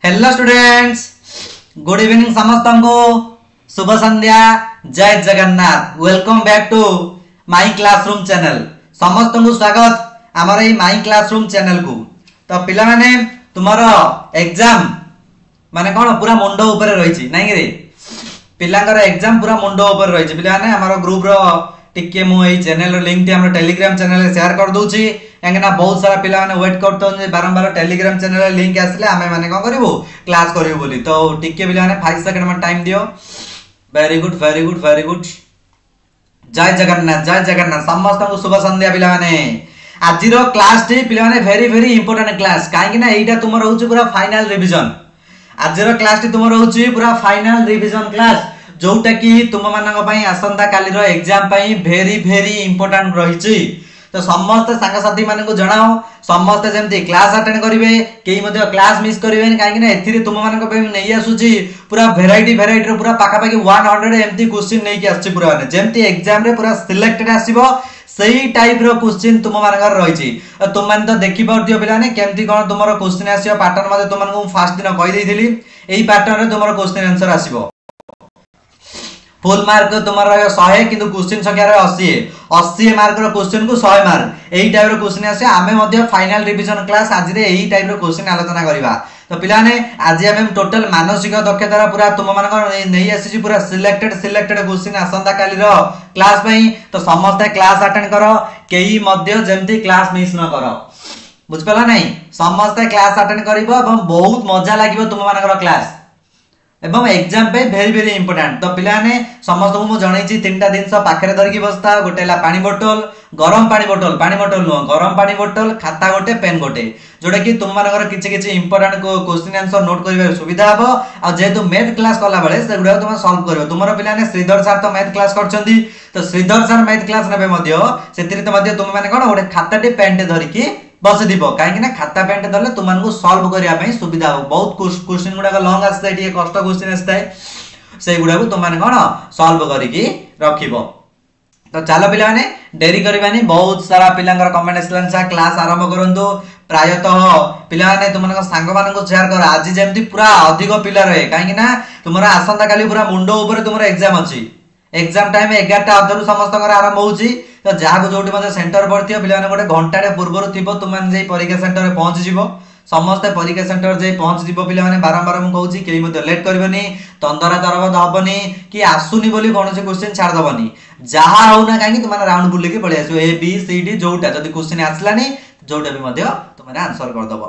Hello students, good evening समस्त को शुभ संध्या। जय Jagannath. Welcome back to my classroom channel. समस्त को स्वागत आमर ये माई क्लासरूम चैनल को। तो पिला माने तुम्हारा एग्जाम माने कौन पूरा मुंडो ऊपर रही नहीं रे पिलांकर एग्जाम पूरा मुंडो ऊपर रही पिला माने हमारा ग्रुप रो टिके मु एई चैनल रो लिंक टी हमर टेलीग्राम चैनल रे शेयर कर दोची काहेकि बहुत सारा पिला माने वेट करतो बारंबार टेलीग्राम चैनल रे लिंक आसले आमे माने कोन करिवो क्लास करिवो बोली। तो टिके पिला माने 5 सेकंड में टाइम दियो। Very good very good very good. जय जगन्नाथ समस्त को शुभ संध्या पिला माने। आज रो क्लास टी पिला माने वेरी वेरी इंपोर्टेंट क्लास काहेकि ना एटा तुम रहउची पूरा फाइनल रिवीजन। आज रो क्लास टी तुम रहउची पूरा फाइनल रिवीजन क्लास जोटा कि तुम मानक पई आसंता काली रो एग्जाम पई वेरी वेरी इंपोर्टेंट रहिची। तो समस्त सांगसाथी माने को जणाओ समस्त जेमती क्लास अटेंड करिवे केई मध्ये क्लास मिस करिवे काहे कि ना एथिरे तुम मानक पई नै आसुची पूरा वेराइटी रो पूरा पाका पाकी 100 एमती क्वेश्चन नै कि आछी पूरा माने जेमती एग्जाम रे पूरा सिलेक्टेड आसीबो सही टाइप रो क्वेश्चन तुम मानकर रहिची। तुम मान तो देखि परदियो पिला ने केमती कोन तुमरो क्वेश्चन आसीबो पैटर्न मध्ये तुम मानक फर्स्ट दिन कहि देइथिली एई पैटर्न रे तुमरो क्वेश्चन आंसर आसीबो। फुल मार्क तुम्हारा 100 किंतु क्वेश्चन संख्या रे 80 मार्क रो क्वेश्चन को 100 मार्क एई टाइप रो क्वेश्चन आसे। आमे मध्ये फाइनल रिवीजन क्लास आज रे एई टाइप रो क्वेश्चन आलोचना करिवा। तो पिला ने आज हम टोटल मानसिक दक्षता पूरा तुम मानक नै आसी पूरा सिलेक्टेड क्वेश्चन आसंता काली रो क्लास पई। तो समस्त क्लास अटेंड करो केई मध्ये जेमती क्लास मिस न करो बुझ पला नै समस्त क्लास अटेंड करिवो एवं बहुत मजा लागिवो तुम मानक रो क्लास एवं एग्जाम पे वेरी वेरी इंपोर्टेंट। तो पिला ने समस्त को मु जणाइछि तीनटा जिंस पाखरे धरकी बस्ता गोटेला पानी बोतल गरम पानी बोतल नो गरम पानी बोतल खाता गोटे पेन गोटे जोटा कि तुम मानकर किछि इंपोर्टेंट क्वेश्चन आंसर नोट करिवे सुविधा हबो। आ जेतु मैथ क्लास कला बेले सेगुडा तुम सॉल्व करिवो। तुमरो पिला ने श्रीधर सर तो मैथ क्लास करछंती तो श्रीधर सर मैथ क्लास नेबे मध्ये सेतिरि तो मध्ये तुम माने कोन गोटे खाताटे पेनटे धरकी बस दिबो काहे कि ना खाता पेंट दले तुमन को सॉल्व करिया पई सुविधा हो। बहुत क्वेश्चन गुडा लॉन्ग आस्ते एटी कष्ट क्वेश्चन आस्ते से गुडा को तुमन कोन सॉल्व करिकि रखिबो। तो चलो पिला माने देरी करबानी बहुत सारा पिलांगर कमेंट आसलन सा क्लास आरंभ करंतु प्रायतः पिला माने तुमन को सांग मान को शेयर कर आज जेमती पूरा अधिक पिला रहे काहे कि ना तुमरा आसंता काली पूरा मुंडो ऊपर तुमरा एग्जाम अछि। एग्जाम टाइम 11टा अधरु समस्त आरंभ होउची। तो जहाँ जो सेंटर पड़ती पिला गोटे घंटे पूर्व थी तुम परीक्षा सेंटर में पहुंच जीव समस्ते परीक्षा सेंटर जाई पहुंच जीव पिला माने बारंबार मु कहूची केही मध्ये लेट करबनी तंदरा तरफ हबनी कि आसुनी बोली कोनोसी क्वेश्चन छाड़ दबनी जहाँ होना काहे तुम राउंड बुले के पळे आसो ए बी सी डी जोटा जदी क्वेश्चन आसलानी जोटा भी मध्ये तुम आंसर कर दबो।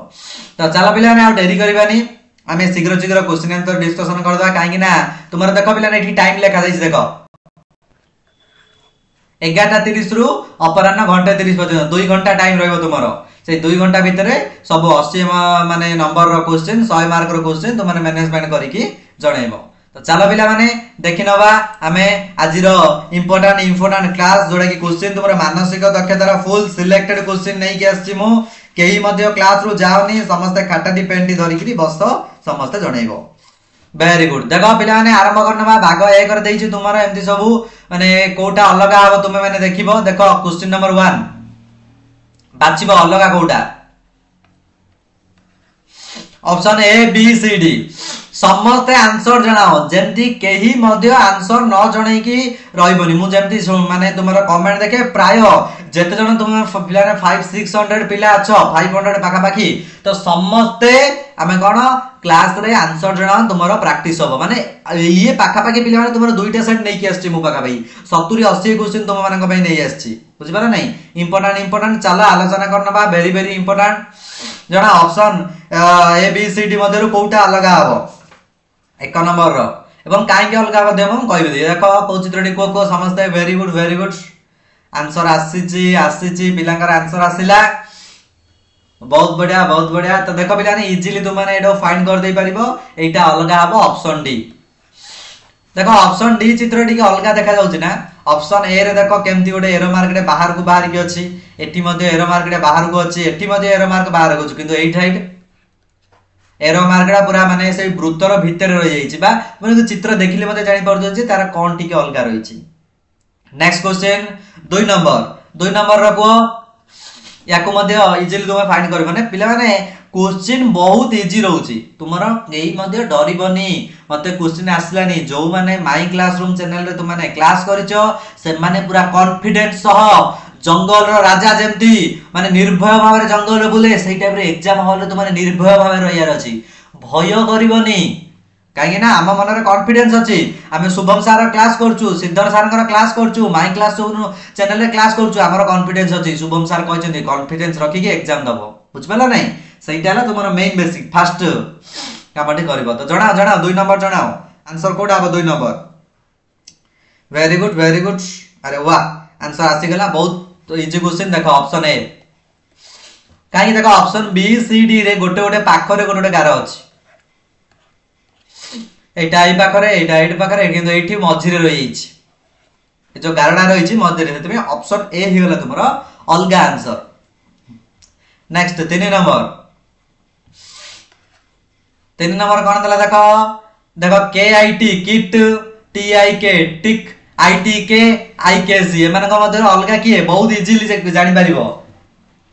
तो चलो पिला माने आ देरी करबानी आमे शीघ्र शीघ्र क्वेश्चन आंसर डिस्कशन कर दबा काहे ना तुमरा देखो पिला एठी टाइम लिखा जाई देखो 11:30 रु अपराह्न 1:30 पर्यंत 2 घंटा टाइम रहइबो तुमरो से 2 घंटा भितरे सब 80 माने नंबर रो क्वेश्चन 100 मार्क रो क्वेश्चन तुम मैनेजमेंट करिकि जणैबो। तो चलो पिला माने देखि नबा हमें आज रो इंपोर्टेंट क्लास जोडा कि क्वेश्चन तुमरो मानसिक दक्षता रो फुल सिलेक्टेड क्वेश्चन नै कि आछि मु केही मध्ये क्लास रु जाओनी समस्त खाटाटी पेंटी धरिकि बस समस्त जणैबो। Very good. देखो पिला माने आरंभ करनबा भाग 1 कर देइछि तुमरो एमति सबु माने कोटा अलगा हबो तुमे माने देखिबो। देखो क्वेश्चन नंबर 1 बाछिबो अलगा कोटा option A B C D समस्त आंसर जणाओ जेमती केही मध्ये आंसर न जणै कि रहइबनी मु जेमती माने तुमरो कमेंट देखे प्राय जेते जण तुम पिला ने 500-600 पिला अछो 500 पाखा पाखी तो समस्त आमे कोन क्लास रे आंसर जणा तुमरो प्रैक्टिस हो माने ये पाखा पाखी पिला माने तुमरो दुईटा सेट नै कि आछी मु पाखा भाई 70-80 क्वेश्चन तुम मानक पई नै आछी बुझि पारा नै इंपोर्टेंट चलो आलोचना करनबा वेरी वेरी इंपोर्टेंट जणा option A B C D मध्ये कोटा अलगा हबो 1 नंबर रो एवं काहे के अलगा मध्ये हम कहबे देखो को चित्रटी को समस्त वेरी गुड आंसर आसीची पिलांकर आंसर आसिला बहुत बढ़िया। तो देखो पिला ने इजीली तुम माने एडो फाइंड कर दे परिबो एटा अलगा हबो ऑप्शन डी। देखो ऑप्शन डी चित्रटी के अलगा देखा जाउची ना ऑप्शन ए रे देखो केमती गोटे एरो मार्क रे बाहर को बाहर की अछि एटी मध्ये एरो मार्क रे बाहर को अछि एटी मध्ये एरो मार्क बाहर को अछि किंतु एई साइड एरो मार्कडा पूरा माने से वृत्तर भीतर रहि जाईछि बा माने चित्र देखिले मध्ये जानि परदो जे तार कोन टिके अलगा रहिछि। नेक्स्ट क्वेश्चन 2 नंबर रखो या इजिली तुम फाइंड कर पे क्वेश्चन बहुत इजी रोचे तुम यही डरबनी मत क्वेश्चन आसलानी जो मैंने माई क्लासरूम चैनल रे तुमने क्लास कर पूरा कॉन्फिडेंस जंगल राजा जमती माने निर्भय भाव जंगल बुले से टाइप एग्जाम हॉल तुमने निर्भय भाव रही भय करनी कहीं आम मन कॉन्फिडेंस अच्छी आम शुभम सार क्लास करूँ सिद्धर सार क्लास करूँ माई क्लास चैनल रे क्लास करूँ आम कॉन्फिडेंस अच्छी शुभम सार कहते कॉन्फिडेंस रखिक एग्जाम दब बुझिपाल ना सहीटा तुम मेन बेसिक फास्ट कमटी कर तो जना जना 2 नंबर जनाओ आंसर कोटा हम 2 नंबर वेरी गुड अरे वाह आंसर आसीगला बहुत इजी क्वेश्चन देख ऑप्शन ए कहीं देख ऑप्शन बी सी डी रे गोटे गोटे पाखरे गोटे गार अछि एटा ए पाखरे एटा एट पाखरे किंतु एठी मझिरे रहि जाइछि ए जो गारडा रहिछि मझिरे सेतमे ऑप्शन ए हि गेला तुमरो अलगा आंसर नेक्स्ट 3 नंबर कौन देला देखो देखो के I T kit T I के टिक आई टी के आई के सी एमान को मध्य अलगा किए बहुत इजीली जानि परिबो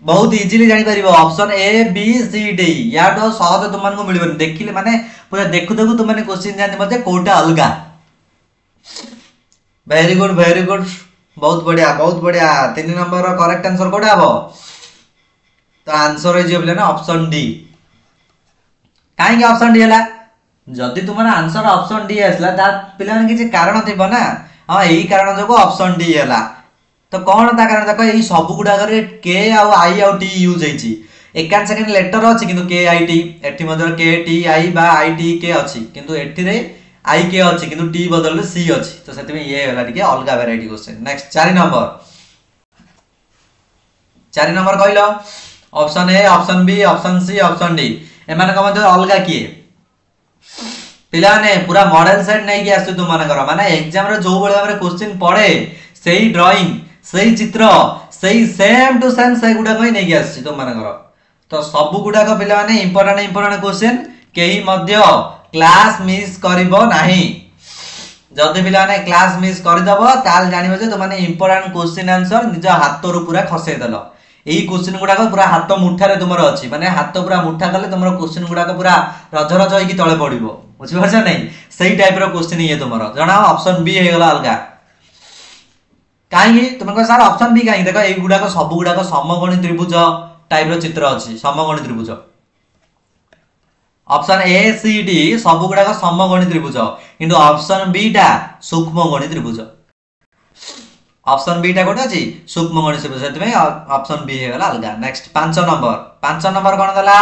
बहुत इजीली जानि परिबो option A B C D या तो सहज तुमन को मिलिबन देखिले माने पूरा देखु देखु तुमने क्वेश्चन जानि मते कोटा अलगा वेरी गुड बहुत बढ़िया 3 नंबर रो करेक्ट आंसर कोटा हबो तो आंसर हो जे ना ऑप्शन डी कहीं ऑप्शन डी है जदि तुम आंसर ऑप्शन डी आसला पे किसी कारण थी ना हाँ यही कारण जो ऑप्शन डी है तो कौन ता कारण देख ये सब गुड़ाक के आई आउ टी यूज होती एकान सेकेंड लेटर अच्छी किंतु के आई टी एटी के टी आई बा आई टी के अच्छी किंतु एटी आई के अच्छी किंतु टी बदल सी अच्छी तो से ये टे अलग वेराइटी क्वेश्चन नेक्स्ट 4 नंबर कहल option A option B option C option D एमान अलग किए पिलाने पूरा मॉडल सेट नहीं कि आसु तुम माने एग्जाम रे जो बळे हमरे क्वेश्चन पड़े सेही ड्राइंग सेही चित्र सेही सेम टू सेम से गुडा कोई नहीं कि आसु तुम माने तो सब गुडा को पिला माने इंपोर्टेंट क्वेश्चन केही मध्य क्लास मिस करिवो नाही जदि पिला माने क्लास मिस करि दबो ताल जानिबो जे तुम माने इंपोर्टेंट क्वेश्चन आंसर निज हाथ रु पूरा खसे देलो यही क्वेश्चन गुड़ाक पूरा हाथ मुठारे तुम अच्छी माने हाथ पूरा मुठा कले तुम क्वेश्चन गुड़ाक पूरा रज रज होगी तले पड़ो बुझीपार नहीं सही टाइप क्वेश्चन ये तुम जना ऑप्शन बी हो गला अलग कहीं तुम कह सर ऑप्शन बी कहीं देख ये गुड़ाक सब गुड़ाक समकोणी त्रिभुज टाइप चित्र अच्छी समकोणी त्रिभुज ऑप्शन ए सी डी सब गुड़ाक समकोणी त्रिभुज किंतु ऑप्शन बी टा सूक्ष्मकोणी त्रिभुज ऑप्शन बी टा कोटे अछि सूक्ष्मकोणी त्रिभुज सेतमे ऑप्शन बी हे गला अलगा नेक्स्ट 5 नंबर कोन दला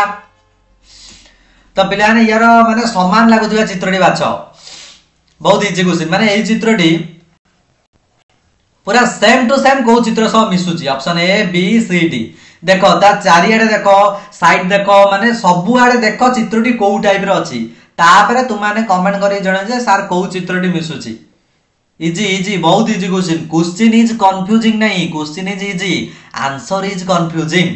तो पिलाने यार माने समान लागुथिबा चित्रटी बाछ बहुत इजी क्वेश्चन माने एई चित्रटी पूरा सेम टू सेम को चित्र सब मिसुची option A B C D देखो ता चारियाडे देखो साइड देखो माने सबु आडे देखो चित्रटी को टाइप रे अछि तापरे तुम माने कमेंट करी जणे जे सर को चित्रटी मिसुची इजी बहुत इजी क्वेश्चन इज कंफ्यूजिंग नहीं question is easy answer is confusing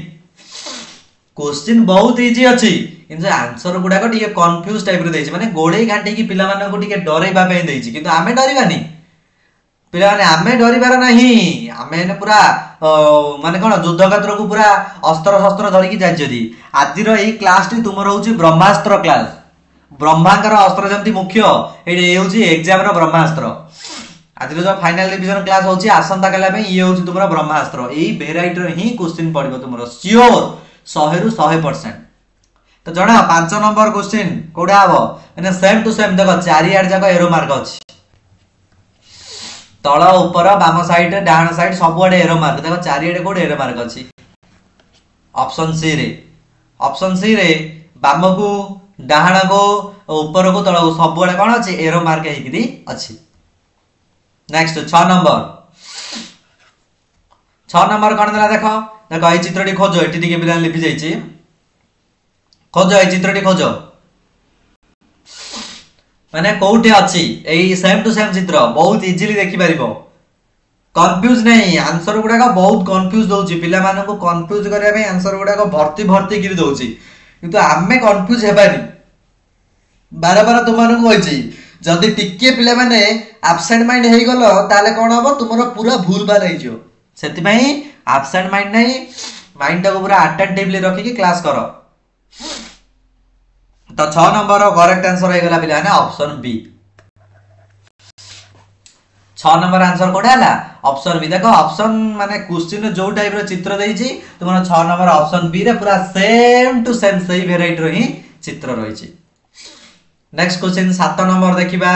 question बहुत इजी अच्छी किंतु आंसर गुड़ाक टिके कंफ्यूज टाइप रे देछि माने गोळेई घाटी की पिला मानन को टिके डरेबा पे देछि किंतु आमे डरिबानी पिला माने आमे डरिबार नहीं आमे ने पूरा माने कोन युद्ध क्षेत्र को पूरा अस्त्र शस्त्र धरि की जाजदी आजिर एई क्लास टी तुमर होउची ब्रह्मास्त्र क्लास ब्रह्मांकर अस्त्र जंती मुख्य एडी होउची एग्जाम रो ब्रह्मास्त्र आज जो फाइनल रिवीजन क्लास होची आसंता कला में ये होची तुमरा ब्रह्मास्त्र एई वेराइटी रो ही क्वेश्चन पड़िबो तुमरो श्योर 100 रु 100% तो जणा 5 नंबर क्वेश्चन कोडा हबो माने सेम टू सेम देखो चारि आड जाको एरो मार्क अछि तळ ऊपर बाम साइड डाहाण साइड सब आडे एरो मार्क देखो चारि आडे कोड एरो मार्क अछि ऑप्शन सी रे बाम को डाहाण को ऊपर को तळ सब आडे कोन अछि एरो मार्क हेकिरी अछि नेक्स्ट 6 नंबर कौन देला देखो देखो ये चित्रटी खोजो एटी टिके पिला लिपि जाईची खोजो ये चित्रटी खोजो माने कोउटे अछि एई सेम टू सेम चित्र बहुत इजीली देखि परिबो कंफ्यूज नहीं आंसर गुडा का बहुत कंफ्यूज दोची पिला माने को कंफ्यूज करया में आंसर गुडा को भर्ती गिरी दोची किंतु आमे कंफ्यूज हेबानी बार बार तुमन को होईची जदि टिके पिला माने एब्सेंट माइंड हेई गलो ताले कोन हबो तुमरो पूरा भूल भाल हेई जो सेति पई एब्सेंट माइंड नहीं माइंड को पूरा अटेंटिवली रखिकी क्लास कर। तो 6 नंबर करेक्ट आंसर हो गला पिला ने ऑप्शन बी। 6 नंबर आंसर कोडा हला ऑप्शन बी। देखो ऑप्शन माने क्वेश्चन जो टाइप रो चित्र देइची तुमरा 6 नंबर ऑप्शन बी रे पूरा सेम टू सेम सही वेराइटी रो ही चित्र रहिची। नेक्स्ट क्वेश्चन 7 नंबर देखिबा।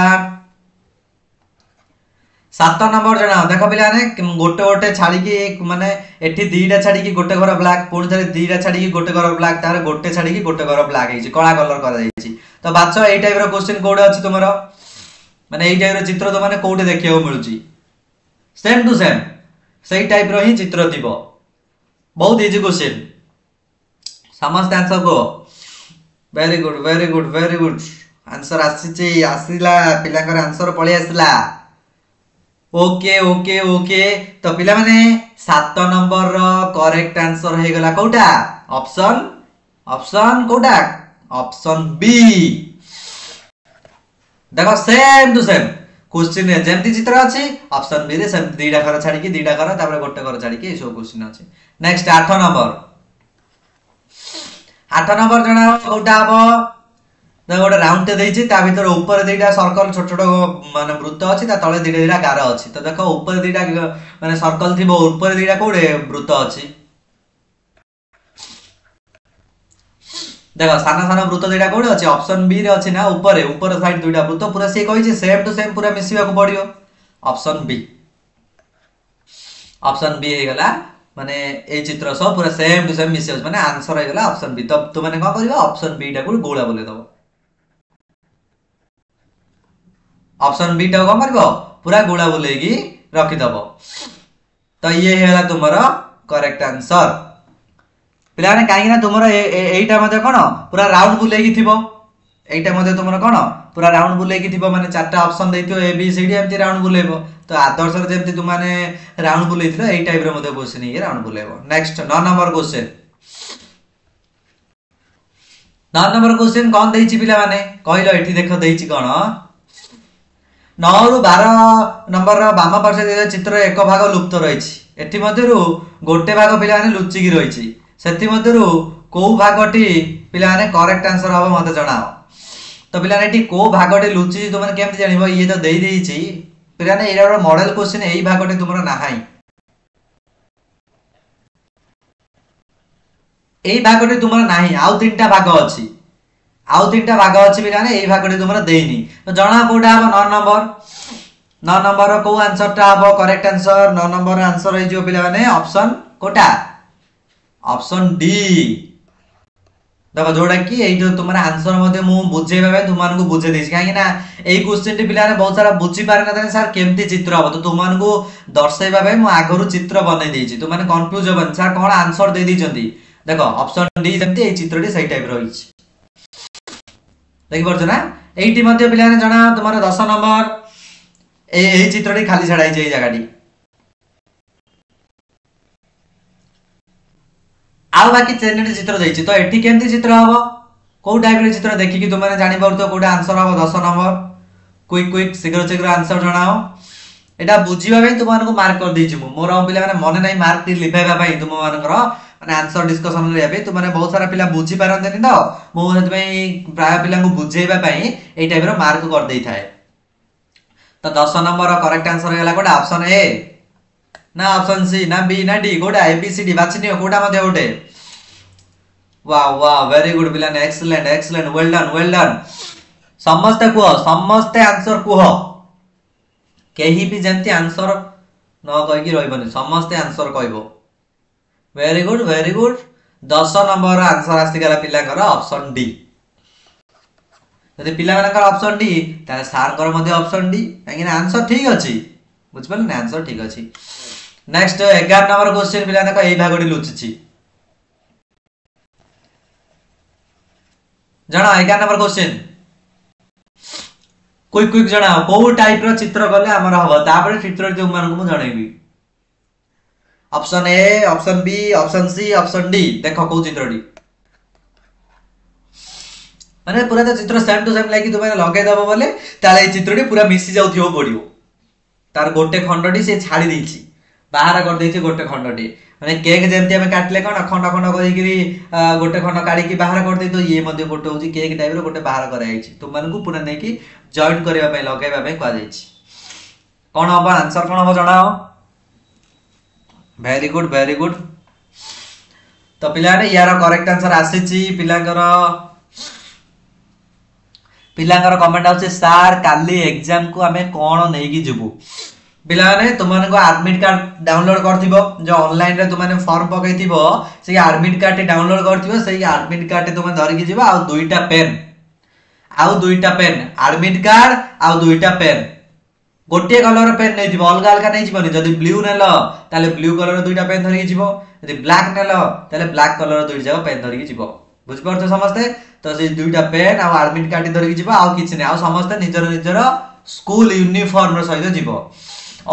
7 नंबर जना देखो पिला ने गोटे गोटे छाड़ी की माने एठी दीटा छाड़ी की गोटे घर ब्लैक पुणी थरे दीटा छाड़ी की गोटे घर ब्लैक तारे गोटे छाड़ी की गोटे घर ब्लैक हेची कला कलर करा जाईची। तो बाचो एई टाइप रो क्वेश्चन कोड अछि तुमरो माने एई टाइप रो चित्र तो माने कोउटे देखियो मिलुची सेम टू सेम सही टाइप रो ही चित्र थिबो। बहुत इजी क्वेश्चन समस्त आंसर को very good very good very good answer आसीची आसीला पिलांकर आंसर पळी आसीला। ओके ओके ओके तो पिला माने 7 नंबर रो करेक्ट आंसर हे गला कोटा ऑप्शन ऑप्शन कोटा ऑप्शन बी। देखो सेम टू सेम क्वेश्चन जेमती चित्र अछि ऑप्शन बी रे सेम दीडा घर छाडी की दीडा घर तापर गोटे घर छाडी की सब क्वेश्चन अछि। नेक्स्ट 8 नंबर 8 नंबर जणा कोटा हबो देखो गोटे राउंड टे देइछि ता भीतर ऊपर दीडा सर्कल छोट छोट माने वृत्त अछि ता तळे दीडा दीडा गार अछि। तो देखो ऊपर दीडा माने सर्कल थिबो ऊपर दीडा कोडे वृत्त अछि। देखो साना साना वृत्त दीडा कोडे अछि ऑप्शन बी रे अछि ना ऊपर ऊपर साइड दुइडा वृत्त पूरा से कहि जे सेम टू सेम पूरा मिसिबा को पड़ियो ऑप्शन बी। ऑप्शन बी हे गला माने ए चित्र सब पूरा सेम टू सेम मिसियो माने आंसर हे गला ऑप्शन बी। तब तू माने का करबा ऑप्शन बी टा को गोला बोले दबो ऑप्शन बी टा को करबो पूरा गोला बोलेगी रखि दबो। तो ये हेला तुमरो करेक्ट आंसर पिला ने काहे ना तुमरो एईटा मध्ये कोन पूरा राउंड बुलेगी थिबो एईटा मध्ये तुमरो कोन पूरा राउंड बुलेगी थिबो माने चारटा ऑप्शन देइथियो ए बी सी डी एमती राउंड बुलेबो। तो आदर्श रे जेमती तुम माने राउंड बुलेइथिलो एई टाइप रे मध्ये क्वेश्चन ये राउंड बुलेबो। Next 9 number question 9 number question कोन देइछि पिला माने कहिलो एठी देखो देइछि कोन 9 रु 12 नंबर बाम पार्श्व चित्र एक भाग लुप्त रहिछि एठी मध्यरु गोटे भाग पिला माने लुचि की रहिछि सेति मध्यरु को भागटी पिला माने करेक्ट आंसर हबो मते जणाओ। तो पिला ने एठी को भागटी लुचि तुम माने केमति जानिबो ये तो देई देइछि पिला ने एरा मॉडल क्वेश्चन एई भागटी तुमरो नाहाई एई भागटी तुमरो नाही आउ तीनटा भाग अछि आउ तीनटा भाग अछि पिला ने एई भागटी तुमरो देइनी। तो जणा कोडा हबो 9 नंबर 9 नंबर को आंसर टा हबो करेक्ट आंसर 9 नंबर आंसर हे जो पिला माने ऑप्शन कोटा ऑप्शन डी। देखो जोडा कि एई जो तुम्हारा आंसर मध्ये मु बुझेबा बे तुमान को बुझे देछि काहे ना एई क्वेश्चन टी पिला ने बहुत सारा बुझी पारे ना तने सर केमती चित्र हबो तो तुमान को दर्शाइबा बे मु आगरु चित्र बनै देछि तुम माने कंफ्यूज होबन सर कोन आंसर दे दिजंती। देखो ऑप्शन डी जेमती एई चित्र टी सही टाइप रहिछि देखि परछ ना एईटी मध्ये पिला ने जणा तुम्हारा 10 नंबर एई चित्र टी खाली छडाई जे जगह टी आउ बाकी चेन्नई चित्र देछि। तो एठी केमती चित्र हबो को टाइप रे चित्र देखि कि तुम माने जानि परतो कोडा आंसर हबो 10 नंबर क्विक क्विक शीघ्र शीघ्र आंसर जणाओ एटा बुझिबा बे तुम मानको मार्क कर देछि मु मोर पिला माने मने नै मार्क टी लिखैबा पई तुम मानकर माने आंसर डिस्कशन रे आबे तुम माने बहुत सारा पिला बुझी पारंतनी तो मु हेत पई प्राय पिला को बुझेबा पई एई टाइप रो मार्क कर देई थाए। तो 10 नंबर करेक्ट आंसर हेला कोडा ऑप्शन ए ना ऑप्शन सी ना बी ना डी कोडा ए बी सी डी बाछनियो कोडा मध्ये ओटे। वाह वाह वेरी गुड पिला ने एक्सीलेंट एक्सीलेंट वेल डन समस्त आंसर कुह केही भी जेंती आंसर न कहि कि रहबनी समस्त आंसर कहबो वेरी गुड 10 नंबर आंसर आसी गला पिला कर ऑप्शन डी। यदि पिला मानकर ऑप्शन डी ताले सार कर मध्ये ऑप्शन डी काहे कि आंसर ठीक अछि बुझ पले ना आंसर ठीक अछि। नेक्स्ट 11 नंबर क्वेश्चन पिला देखो एई भागडी लुचिछि जणा 11 नंबर क्वेश्चन क्विक क्विक जणा को टाइप रो चित्र गले हमर हबो तापर चित्र जे मान को मु जणैबी option A option B option C option D देखो को चित्रडी माने पूरा तो चित्र सेम टू सेम लागी तुमे लगे दबो बोले ताले चित्रडी पूरा मिसी जाउथियो पडियो तार गोटे खंडडी से छाडी देछि बाहर कर देछि गोटे खंडडी माने केक जेमती हमें काटले कोन खंड खंड करिकरी गोटे खंड काढी बाहर कर दे तो ये मध्ये गोटे होची केक टाइप रो गोटे बाहर करा जायछि तुम मन को पुना नै कि जॉइन करबा पय लगाइबा पय कह जायछि कोन अब आंसर कोन हो जणाओ वेरी गुड तो पिलाने यार करेक्ट आंसर आसीछि पिलांकर कमेंट आउछि सर काली एग्जाम को हमें कोन नै कि जिवु पिलाने तुमन को एडमिट कार्ड डाउनलोड करथिबो जो ऑनलाइन रे तुमने फॉर्म पकैथिबो से एडमिट कार्ड डाउनलोड करथिबो से एडमिट कार्ड तुम धरि कि जिवो आ दुईटा पेन एडमिट कार्ड आ दुईटा पेन गोटे कलर पेन नै दिबो अलग अलग नै जिवोनी जदी ब्लू नेलो ताले ब्लू कलर दुईटा पेन धरि कि जिवो यदि ब्लैक नेलो ताले ब्लैक कलर दुई जगह पेन धरि कि जिवो बुझ परछ समझते तो से दुईटा पेन आ एडमिट कार्ड धरि कि जिवो आ किछ नै आ समझते निजर स्कूल यूनिफॉर्म रो सहित जिवो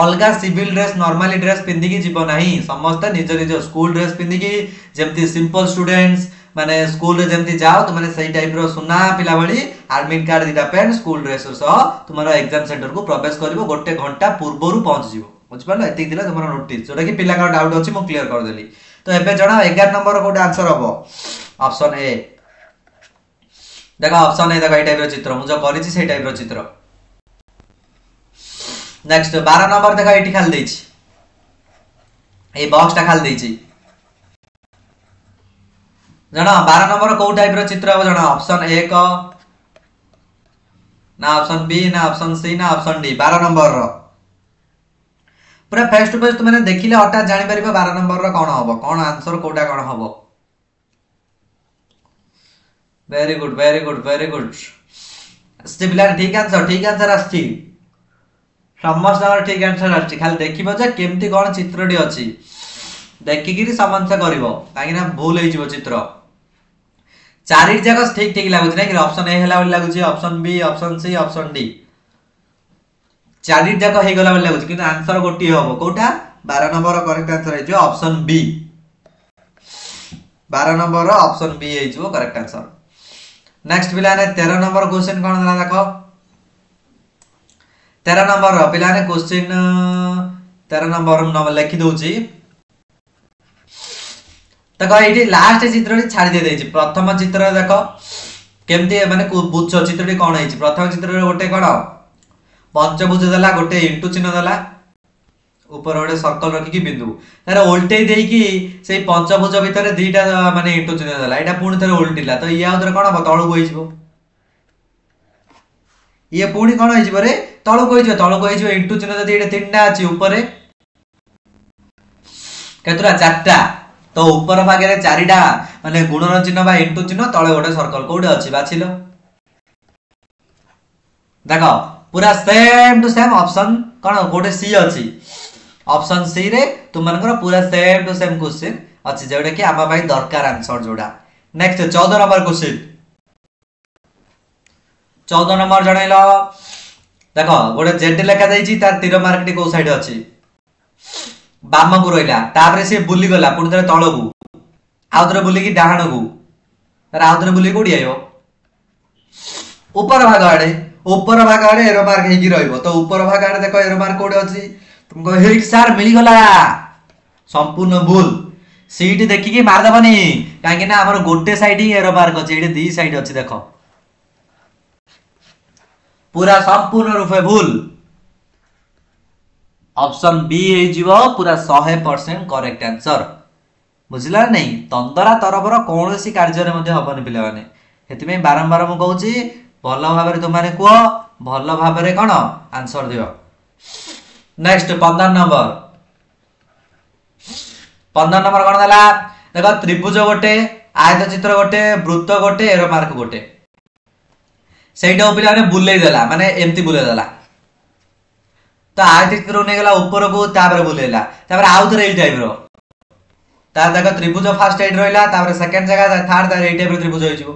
अलगा सिविल ड्रेस नॉर्मली ड्रेस पिंदी की जीव नहीं समस्त निज स्कूल ड्रेस पिंदी की जेमती सिंपल स्टूडेंट्स माने स्कूल रे जेमती जाओ तो माने सही टाइप रो सुना पिला भली एडमिट कार्ड दिटा पेन स्कूल ड्रेस सह तुम्हारा एग्जाम सेंटर को प्रवेश करिवो गोटे घंटा पूर्वरु पहुंच जिवो बुझ परलो एति दिला तुम्हारा नोटिस जोटा कि पिला का डाउट अछि मु क्लियर कर देली तो एबे जणा 11 नंबर कोड आंसर हबो ऑप्शन ए देखो ऑप्शन ए देखो ए टाइप रो चित्र मु जो करिछि सेही टाइप रो चित्र नेक्स्ट 12 नंबर देखा एटी खाली देछि ए बॉक्स टा खाली देछि जना 12 नंबर को टाइप रो चित्र हो जना ऑप्शन ए को ना ऑप्शन बी ना ऑप्शन सी ना ऑप्शन डी 12 नंबर रो पूरा फेस टू फेस तुमने देखिले हटा जानि परिबो 12 नंबर रो कोन हबो कोन आंसर कोटा कोन हबो वेरी गुड स्टिबलर ठीक आंसर आछि समस्त ठीक आंसर आछि खाली देखिबो जे केमती कोन चित्रडी अछि देखिगिरी समन्स करिवो काहे ना भूल होई जिवो चित्र चारि जगह ठीक लागु नै कि ऑप्शन ए हला लागु छी option B option C option D चारि जगह हे गला लागु छी किंतु आंसर गोटी होबो कोटा 12 नंबर करेक्ट आंसर है जो option B 12 number option B है जो करेक्ट आंसर नेक्स्ट पिला ने 13 नंबर क्वेश्चन कोन देला देखो 13 नंबर पिला ने क्वेश्चन 13 नंबर लिखि दोची देखो एठी लास्ट चित्रटी छाडी दे देछि प्रथम चित्र देखो केमती माने बुझ चित्रटी कोन है प्रथम चित्र रे गोटे कोन पंचभुज देला गोटे इंटू चिन्ह देला ऊपर गोटे सर्कल रखी की बिंदु तार उल्टे देई की सेई पंचभुज भीतर दीटा माने इंटू चिन्ह देला एटा पुणी थरे उल्टिला तो या उधर कोन तळु होई जिवो ये पुणी कोन होई जिवो रे तळु होई जिवो इंटू चिन्ह जदी एटा तीनटा अछि ऊपर केतरा चारटा तो ऊपर भागे रे चारिटा माने गुणन चिन्ह बा इंटू चिन्ह तळे गोटे सर्कल कोडे अछि बाछिलो देखो पूरा सेम टू सेम ऑप्शन कोन गोटे सी अछि ऑप्शन सी रे तुम मनकर पूरा सेम टू सेम क्वेश्चन अछि जेडा कि आमा भाई दरकार आंसर जोडा नेक्स्ट 14 नंबर क्वेश्चन 14 नंबर जणैलो देखो गोटे जेड लेखा दैछि तार तीर मार्क टी को साइड अछि बाम को रहिला तापरे से बुली गला पुणी तळे तळगु आउतरे बुली की डाहाण गु तार आउतरे बुली कोडी आयो ऊपर भाग आड़े एरो मार्क हेकी रहइबो तो ऊपर भाग आड़े देखो एरो मार्क कोडी अछि तुमको हिट सर मिली गला संपूर्ण भूल सीट देखि की मार दबनी काहे कि ना हमर गोटे साइड ही एरो मार्क अछि एडी दी साइड अछि देखो पूरा संपूर्ण रूपे भूल ऑप्शन बी हे जीवो पूरा 100% करेक्ट आंसर बुझिला नहीं तंदरा तरफर कोनोसी कार्य रे मध्ये हबनी पिला माने हेति में बारंबार मु कहूची भलो भाबरे तुमाने को भलो भाबरे कोन आंसर दियो नेक्स्ट 15 नंबर कोन देला देखो त्रिभुज गोटे आयत चित्र गोटे वृत्त गोटे एरो मार्क गोटे सेइडो पिला ने बुलै देला माने एम्ति बुलै देला तो आयत चित्र ने गला ऊपर को तापर बुलेला तापर आउ थरे एई टाइप रो तार देखो त्रिभुज फर्स्ट साइड रहइला तापर सेकंड जगह थर्ड तार एई टाइप रो त्रिभुज होई जिवो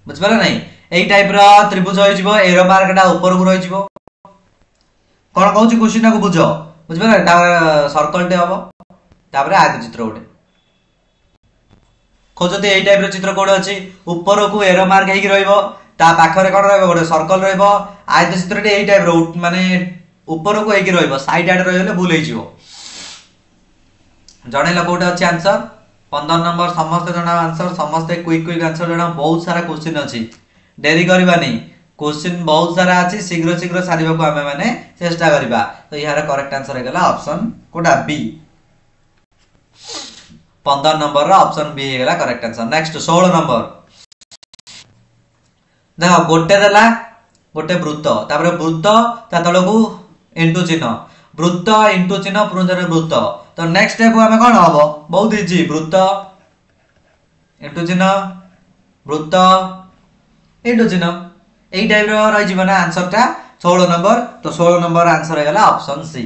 बुझ परला नहीं एई टाइप रो त्रिभुज होई जिवो एरो मार्क टा ऊपर को रहि जिवो कोन कहूची क्वेश्चन को बुझो बुझ परला तापर सर्कल टे हबो तापर आयत चित्र गोटे खोजते एई टाइप रो चित्र कोड अछि ऊपर को एरो मार्क हेकी रहइबो ता पाखरे कोन रहइबो गोटे सर्कल रहइबो आयत चित्रटी एई टाइप रो माने ऊपर को हेकी रहइबो साइड आड रहइले भूल होई जिवो जनइल कोटे अच्छी आंसर 15 नंबर समस्त जना आंसर समस्त क्विक क्विक आंसर जना बहुत सारा क्वेश्चन अछि डेरी करबानी क्वेश्चन बहुत सारा अछि शीघ्र शीघ्र सारिबा को हमें माने चेष्टा करबा तो यार करेक्ट आंसर हेगला ऑप्शन कोटा बी 15 नंबर रा ऑप्शन बी हेगला करेक्ट आंसर नेक्स्ट 16 नंबर देखो गोटे देला गोटे वृत्त तापर वृत्त ता तळकू इनटू चिन्ह वृत्त इनटू चिन्ह पुनः वृत्त तो नेक्स्ट स्टेप हमें कौन हबो बहुत इजी वृत्त इनटू चिन्ह वृत्त इनटू चिन्ह एई टाइप रो रहि जीवना आंसर ता 16 नंबर तो 16 नंबर आंसर हेगला ऑप्शन सी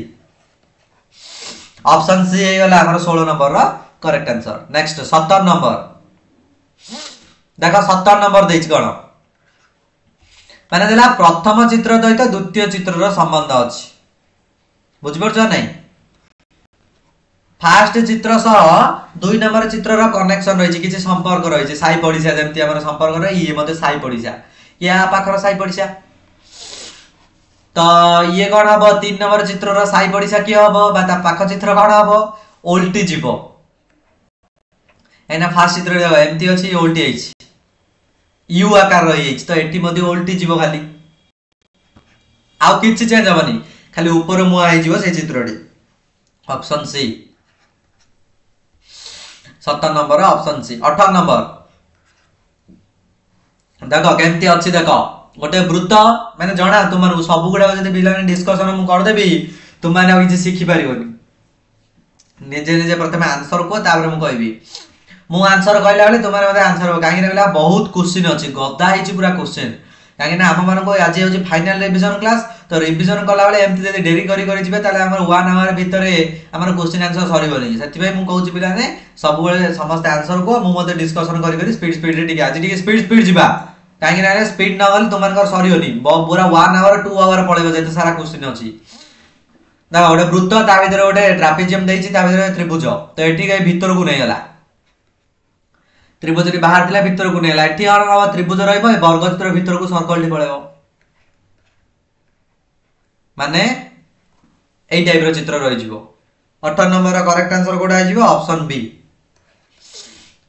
हेगला हमर 16 नंबर रो करेक्ट आंसर नेक्स्ट 17 नंबर देखो 17 नंबर देछि कोन माने देला प्रथम चित्र सहित द्वितीय चित्र रो संबंध अछि बुझि परछ नै फास्ट चित्र सह दुई नंबर चित्र रो कनेक्शन रहिछि किछि संपर्क रहिछि साई पडिसा जेमति हमर संपर्क रे ये मते साई पडिसा या पाखर साई पडिसा तो ये कोन हबो 3 नंबर चित्र रो साई पडिसा की हबो बा ता पाख चित्र कोन हबो उल्टी जीवो एना फास्ट चित्र रे एमति अछि उल्टी आइछि यू आकार रही तो एटी मध्ये उल्टी जीवो खाली आउ किछि चेंज हबनी खाली ऊपर मुआ आइ जीवो से चित्रडी option C 17 number option C 18 number देखो केमती अछि देखो गोटे वृत्त माने जणा तुम मानू सब गुडा जदी बिलाने डिस्कशन मु कर देबी तुम माने किछि सिखि पारिबोनी निजे निजे प्रथमे आंसर को तापर मु कहबी मु आंसर कहला बेले तुम माने मते आंसर काहे रहला बहुत क्वेश्चन अछि गदा हिची पूरा क्वेश्चन काहे ना हम मानको आज होची फाइनल रिवीजन क्लास तो रिवीजन कला बेले एमती जदी डेरी करी करी जिवे ताले हमर 1 आवर भितरे हमर क्वेश्चन आंसर सरीबोनी सेति भाई मु कहूची बिलाने सब बेले समस्त आंसर को मु मते डिस्कशन करी करी स्पीड स्पीड रे टिके आज टिके स्पीड जिबा काहे ना स्पीड न गले तुम मानकर सरीबोनी पूरा 1 आवर 2 आवर पळेबो जेते सारा क्वेश्चन अछि ना ओडे वृत्त ता भितरे ओडे ट्रापेजियम देइछि ता भितरे त्रिभुज तो एठी गई भितर को नै गला त्रिभुज रे बाहर थिला भितर को नेला एठी और त्रिभुज रहइबो ए वर्ग चित्र भितर को सर्कल टी पळेबो माने एई टाइप रो चित्र रहि जिवो 18 नंबर रो करेक्ट आंसर कोडा आ जिवो ऑप्शन बी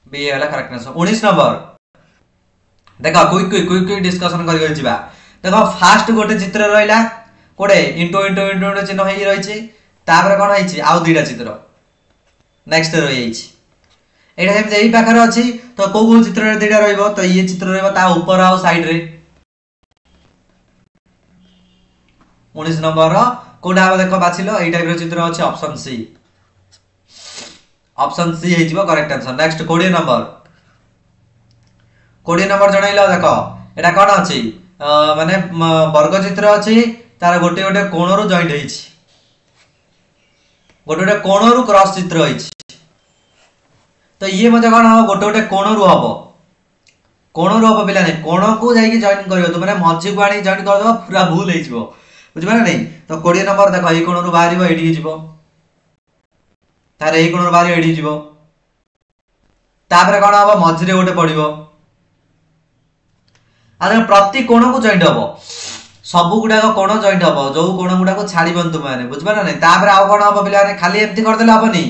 बी वाला करेक्ट आंसर 19 नंबर देखो क्विक डिस्कशन करि गय जिबा देखो फास्ट गोटे चित्र रहइला कोडे इनटू चिन्ह हेई रहिछि तापर कोन हेइछि आउ दुईटा चित्र नेक्स्ट रहि जाइछि एटा जेम एई पाखर अछि तो को चित्र रे दुईटा रहइबो तो ये चित्र रहइबो ता ऊपर आउ साइड रे 19 नंबर रो कोडा देखो बाछिलो एई टाइप रो चित्र अछि ऑप्शन सी हे जिवो करेक्ट आंसर नेक्स्ट 20 नंबर जणाइलो देखो एटा कोन अछि माने वर्ग चित्र अछि तार गोटे गोटे कोण रो जॉइंट हेछि गोटे गोटे कोण रो क्रॉस चित्र हेछि तो ये मते कोन हो गोटे गोटे कोण रो हबो बिला नै कोण को जाई कि जॉइन करियो तो माने मझी को आनी जॉइन कर दबो पूरा भूल हेइ जिवो बुझबा नै तो 20 नंबर देखो ए कोण रो बाहरिबो एडी जिवो तार ए कोण रो बाहरिबो एडी जिवो तापर कोन हबो मझी रे गोटे पडिबो आरे प्रति कोण को जॉइंट हबो सब गुडा को कोण जॉइंट हबो जो कोण गुडा को छाडी बंतु माने बुझबा नै तापर आउ कोन हबो बिला नै खाली एम्ति कर देला हबनी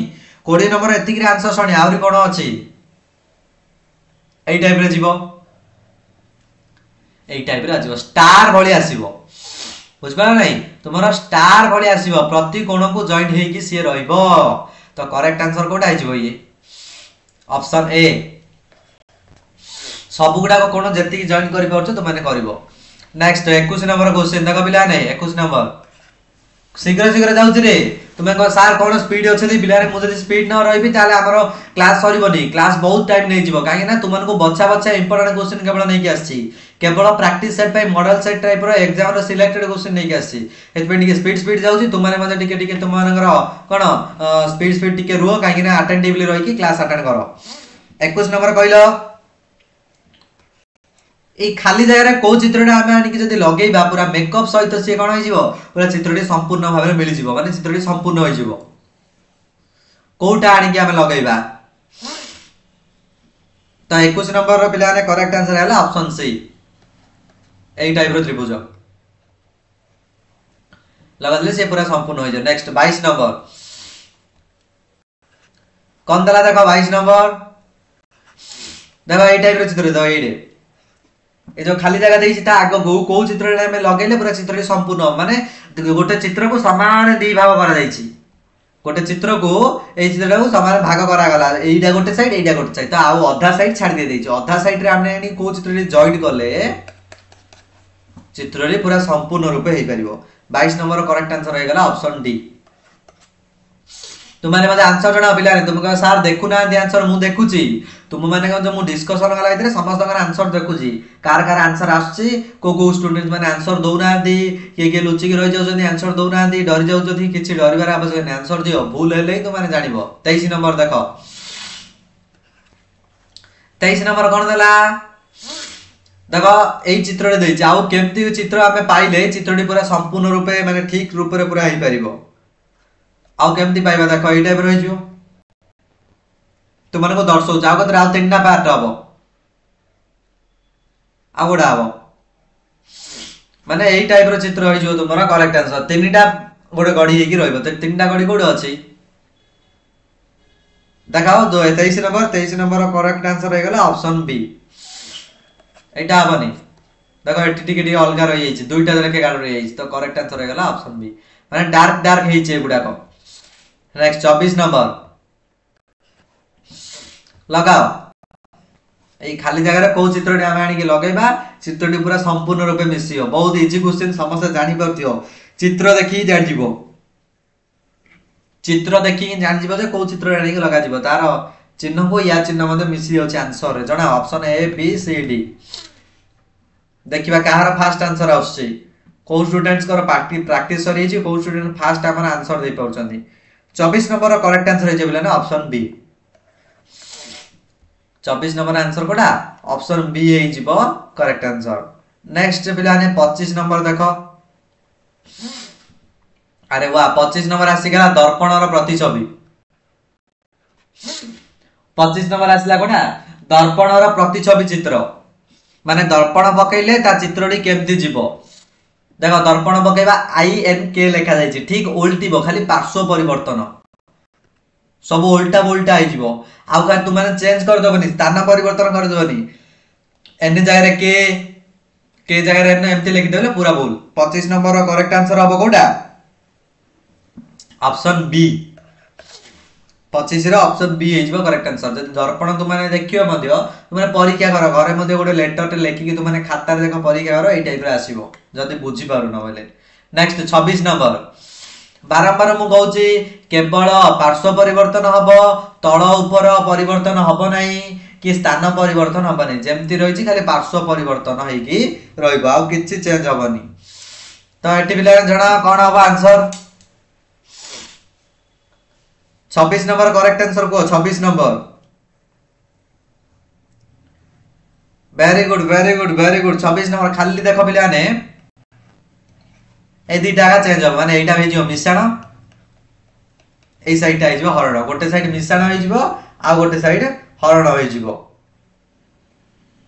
20 नंबर एतिक रे आंसर सणी आउरी कोन अछि एई टाइप रे जीवो एई टाइप रे आजिवो स्टार भली आसीबो बुझबा नै तुमरा स्टार भली आसीबो प्रति कोण को जॉइंट हेइ कि से रहइबो तो करेक्ट आंसर कोटा आइजिवो ये ऑप्शन ए सब गुडा को कोण जेति जॉइन करि परछ तो माने करबो नेक्स्ट 21 नंबर क्वेश्चन देखो बिला नै 21 नंबर शीघ्र शीघ्र जाउछि रे तुमे को सर कोन स्पीड अछि बिला रे मु जदि स्पीड न रहिबि ताले हमरो क्लास सरीबोनी क्लास बहुत टाइम नै जिवो काहे ना तुमन को बच्चा इंपोर्टेंट क्वेश्चन केवल नै कि आछि केवल प्रैक्टिस सेट पे मॉडल सेट टाइप रो एग्जाम रो सिलेक्टेड क्वेश्चन नै कि आछि एत पे टिके स्पीड जाउछि तुमाने मते टिके तुमनकर कोन स्पीड टिके रुओ काहे ना अटेंटिवली रहि कि क्लास अटेंड करो 21 नंबर कहलो ए खाली जगह रे को चित्रटा हमें आनी कि जदी लगेइबा पूरा मेकअप सहित से कोन होई जिवो पूरा चित्रटी संपूर्ण भाबरे मिलि जिवो माने चित्रटी संपूर्ण होई जिवो कोटा आनी कि हमें लगेइबा तो 21 नंबर रो पिला ने करेक्ट आंसर हैला ऑप्शन सी एई टाइप रो त्रिभुज लगादले से पूरा संपूर्ण होई जे नेक्स्ट 22 नंबर कौन देला देखो 22 नंबर देखो ए टाइप रो चित्र देखो एडे ए जो खाली जगह देछि ता आगो को चित्र रे हम लगेले पूरा चित्र संपूर्ण माने गोटे चित्र को समान दी भाग करा जायछि गोटे चित्र को ए चित्र को समान भाग करा गला एइडा गोटे साइड तो आउ आधा साइड छाड़ दे देछि आधा साइड रे हमने एनी को चित्र रे जॉइंट करले चित्र रे पूरा संपूर्ण रूप हे परिबो 22 नंबर करेक्ट आंसर हे गला ऑप्शन डी तुम माने मते आंसर जणा पिला रे तुम कह सर देखु ना दे आंसर मु देखुची तुम माने जो मु डिस्कशन गला इतरे समस्त आंसर देखुची कार आंसर आछी को स्टूडेंट माने आंसर दउ ना दी के लुचि के रहि जाउ जनी आंसर दउ ना दी डरि जाउ जदी किछि डरिबार आवश्यक नै आंसर दियो भूल हेले तुम माने जानिबो 23 नंबर देखो 23 नंबर कोन देला देखो एई चित्र रे देइ जाउ केमती चित्र हमें पाइले चित्रटी पूरा संपूर्ण रूपे माने ठीक रूप रे पूरा हेइ परिबो आउ केमती पाइबा देखो एई टाइप रहि जियो तुम माने को दर्शो जाउ कतरा आउ तीनटा पार्ट हबो आ गोडा हबो माने एई टाइप रो चित्र होई जो तुमरा करेक्ट आंसर तीनटा गोडे गडी हेकी रहइबो त तीनटा गडी कोड अछि देखाओ 23 नंबर करेक्ट आंसर हे गेला ऑप्शन बी एटा हबनी देखो एटी टिके अलगा रहि जाइछि दुईटा लेके गाड रहि जाइछि तो करेक्ट आंसर हे गेला ऑप्शन बी माने डार्क हेइछि गुडा को नेक्स्ट 24 नंबर लगाओ ए खाली जगह रे को चित्रटी हम आनी के लगेबा चित्रटी पूरा संपूर्ण रूपे मिसियो बहुत इजी क्वेश्चन समस्त जानि परतियो चित्र देखि जानि जिवो चित्र देखि जानि जिवो जे को चित्र आनी के लगा जिवो तार चिन्ह को या चिन्ह मध्ये मिसि अछि आंसर रे जणा option A B C D देखिबा कहार फास्ट आंसर आछी को स्टूडेंट्स कर प्रैक्टिस सरी छी को स्टूडेंट फास्ट हमर आंसर दे पाउछंती 24 नंबर करेक्ट आंसर हे जेबले ना ऑप्शन बी 24 नंबर आंसर कोडा ऑप्शन बी हे जिवो करेक्ट आंसर नेक्स्ट पिलाने 25 नंबर देखो अरे वाह 25 नंबर आसी गला दर्पण रो प्रतिछवि 25 नंबर आसला कोडा दर्पण रो प्रतिछवि चित्र माने दर्पण पकैले ता चित्रडी केमती जिवो देखो दर्पण पकेबा आई एन के लिखा जाय छी ठीक उल्टीबो खाली पार्श्व परिवर्तन सब उल्टा उल्टा आइ जिवो आउ का तुम माने चेंज कर दबनी स्थान परिवर्तन कर दबनी एन जगह रे के जगह रे एमती लिखि देले पूरा भूल 25 नंबर रो करेक्ट आंसर हबो कोडा ऑप्शन बी 25 रो ऑप्शन बी हे जिवो करेक्ट आंसर जदि दर्पण तुम माने देखियो मध्य तुम माने परीक्षा करो घरे मध्य गोटे लेटर टे लेखि कि तुम माने खाता रे देखो परीक्षा करो एई टाइप रे आसीबो जदि बुझी पारु न बोले नेक्स्ट 26 नंबर बारंबार मु कहूची केवल पार्श्व परिवर्तन हबो तळ ऊपर परिवर्तन हबो नाही कि स्थान परिवर्तन हबो नाही जेमति रहिची खाली पार्श्व परिवर्तन हेकी रहइबो आ किछि चेंज हबोनी तो एटी बिला जणा कोन हबो आंसर 26 नंबर करेक्ट आंसर को 26 नंबर वेरी गुड 26 नंबर खाली देखो बिला ने ए दुईटा का चेंज हो माने एटा हे जो मिश्रण ए साइड हे जो हरण गोटे साइड मिश्रण हे जो आ गोटे साइड हरण हे जो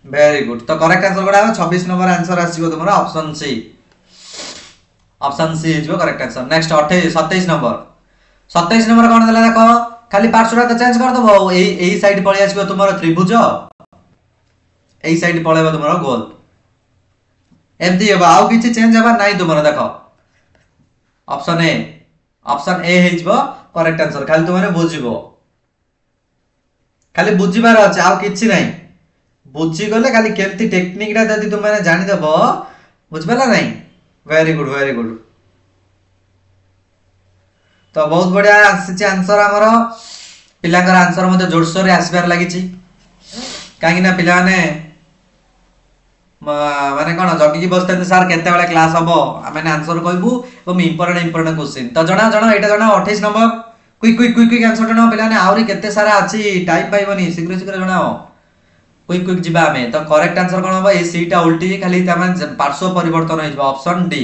वेरी गुड तो करेक्ट आंसर कोडा 26 नंबर आंसर आसीबो तुमरा ऑप्शन सी हे जो करेक्ट आंसर नेक्स्ट 27 नंबर कोन देला देखो खाली पार्श्वटा तो चेंज कर दबो ए साइड पळे आसीबो तुमरा त्रिभुज ए साइड पळेबो तुमरा गोल एमती हेबा आउ किछि चेंज हेबा नाही तुमरा देखो ऑप्शन ए हे जिवो करेक्ट आंसर खाली तुमने बुझिबो खाली बुझिबार अछि आ किछि नाही बुझि गले खाली केमती टेक्निक रा जदी तुमने जानि दबो बुझबला नाही वेरी गुड तो बहुत बढ़िया आंसर हमरो पिलांकर आंसर मते जोरसोर रे आसीबार लागि छि काहे ना पिला माने कोन जगी की बसते सर केते बेले क्लास हबो आमे आंसर कहबू एवं इंपोर्टेंट क्वेश्चन तो जणा एटा जणा 28 नंबर क्विक आंसर जणा पिला ने आउरी केते सारा अछि टाइम पाइबनी शीघ्र जणाओ क्विक जिबा हमें तो करेक्ट आंसर कोन हबो ए सीटा उल्टी खाली तमन पार्श्व परिवर्तन हो जिबा option D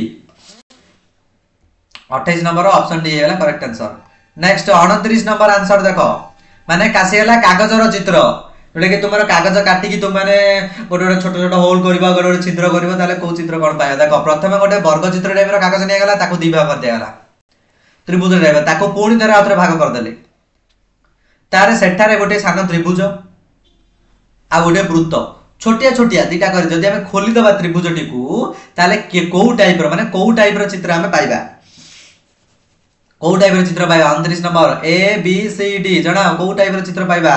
28 number option D हेला correct answer next 29 number answer देखो माने कासी हेला कागजर चित्र जोडे कि तुमरा कागज काटी कि तुम माने गोटे छोट होल करबा गोटे छिद्र करबा ताले को चित्र कोन पाया देखो प्रथमे गोटे वर्ग चित्र टाइप रो कागज निया गला ताको दी भाग कर दिया गला त्रिभुज टाइप ताको पूर्ण तरह आउथरे भाग कर देले तारे सेठारे गोटे सान त्रिभुज आ गोटे वृत्त छोटिया छोटिया दीटा कर जदि आमे खोली दबा त्रिभुजटी को ताले को टाइप रो माने को टाइप रो चित्र आमे पाइबा को टाइप रो चित्र पाइबा 29 number A B C D जणा को टाइप रो चित्र पाइबा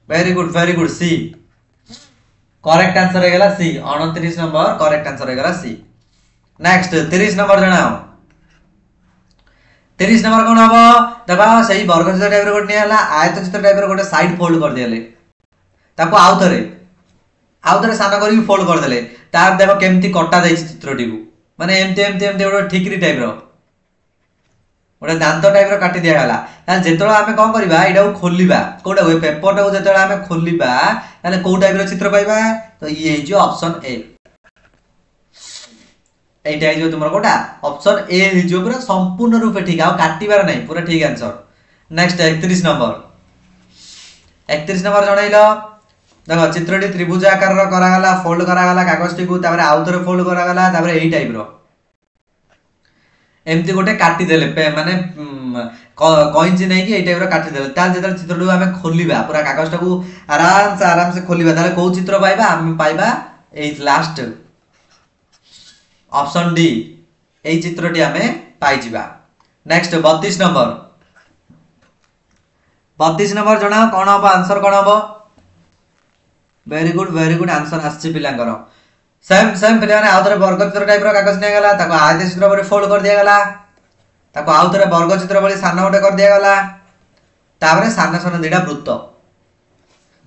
very good C correct answer हे गेला सी 29 नंबर करेक्ट आंसर हे गेला सी नेक्स्ट 30 नंबर जणाओ 30 नंबर कोन हबो देखा सही वर्ग चित्र टाइप रो गोटे नियाला आयत चित्र टाइप रो गोटे साइड फोल्ड कर दियले ताको आउ थरे सान करी फोल्ड कर देले तार देखो केमती कटा जाई चित्रटी को माने एमते गोटे ठिकरी टाइप रो गोटे दांत टाइप रो काटी दिया गला ताल जेतलो आमे कोन करबा एटा को खोलिबा कोटा होय पेपर टा को जेतलो आमे खोलिबा ताले को टाइप रो चित्र पाइबा तो ये जो ऑप्शन ए एटा जो तुमरा कोटा ऑप्शन ए हि जो पूरा संपूर्ण रूप ठीक आ काटिबार नै पूरा ठीक आंसर नेक्स्ट 31 नंबर जणाइलो देखो चित्रटी त्रिभुज आकार रो करा गला फोल्ड करा गला कागजटी को तापर आउथरे फोल्ड करा गला तापर एई टाइप रो एमती गोटे काटी देले माने कॉइंच नै कि एई टाइप रो काटी देले ताल जेतल चित्रटू हमें खोलिबा पूरा कागजटा को आराम से खोलिबा ताले को चित्र पाइबा हम पाइबा एई लास्ट ऑप्शन डी एई चित्रटी हमें पाइ जिबा नेक्स्ट 32 नंबर जणा कोन हो आंसर कोन हो वेरी गुड आंसर आछि पिलांकर सेम पिला ने आउथरे वर्ग चित्र टाइप रो कागज ने गला ताको आयत चित्र पर फोल्ड कर दिया गला ताको आउथरे वर्ग चित्र बली सान गोटे कर दिया गला तापरे सान दिडा वृत्त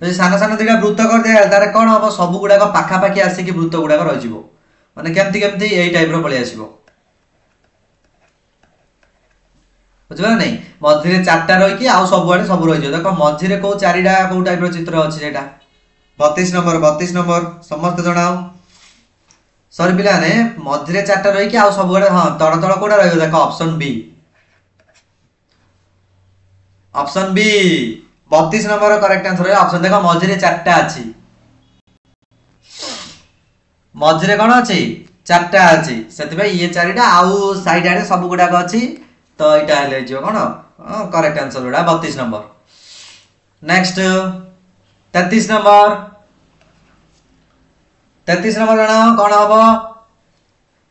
जे सान दिडा वृत्त कर दिया तारे कोन हो सब गुडा को पाखा पाखी आसी कि वृत्त गुडा को रहि जिवो माने केमती एई टाइप रो पळि आसीबो बुझबा नै मझिरे चारटा रहि कि आ सब गुडा सब रहि जो देखो मझिरे को चारिडा को टाइप रो चित्र अछि जेटा 32 नंबर समस्त जणाओ सॉरी पिला ने मझिरे चारटा रहि कि आ सब गुडा हां तळ कोडा रहियो देखो option B 32 number correct answer है ऑप्शन देखो मझिरे चारटा अछि मझिरे कोन अछि चारटा अछि सेति भाई ये चारिटा आउ साइड आडे सब गुडा को अछि तो इटा हेले जो कोन करेक्ट आंसर उडा 32 नंबर नेक्स्ट 33 नंबर जणा कोन हबो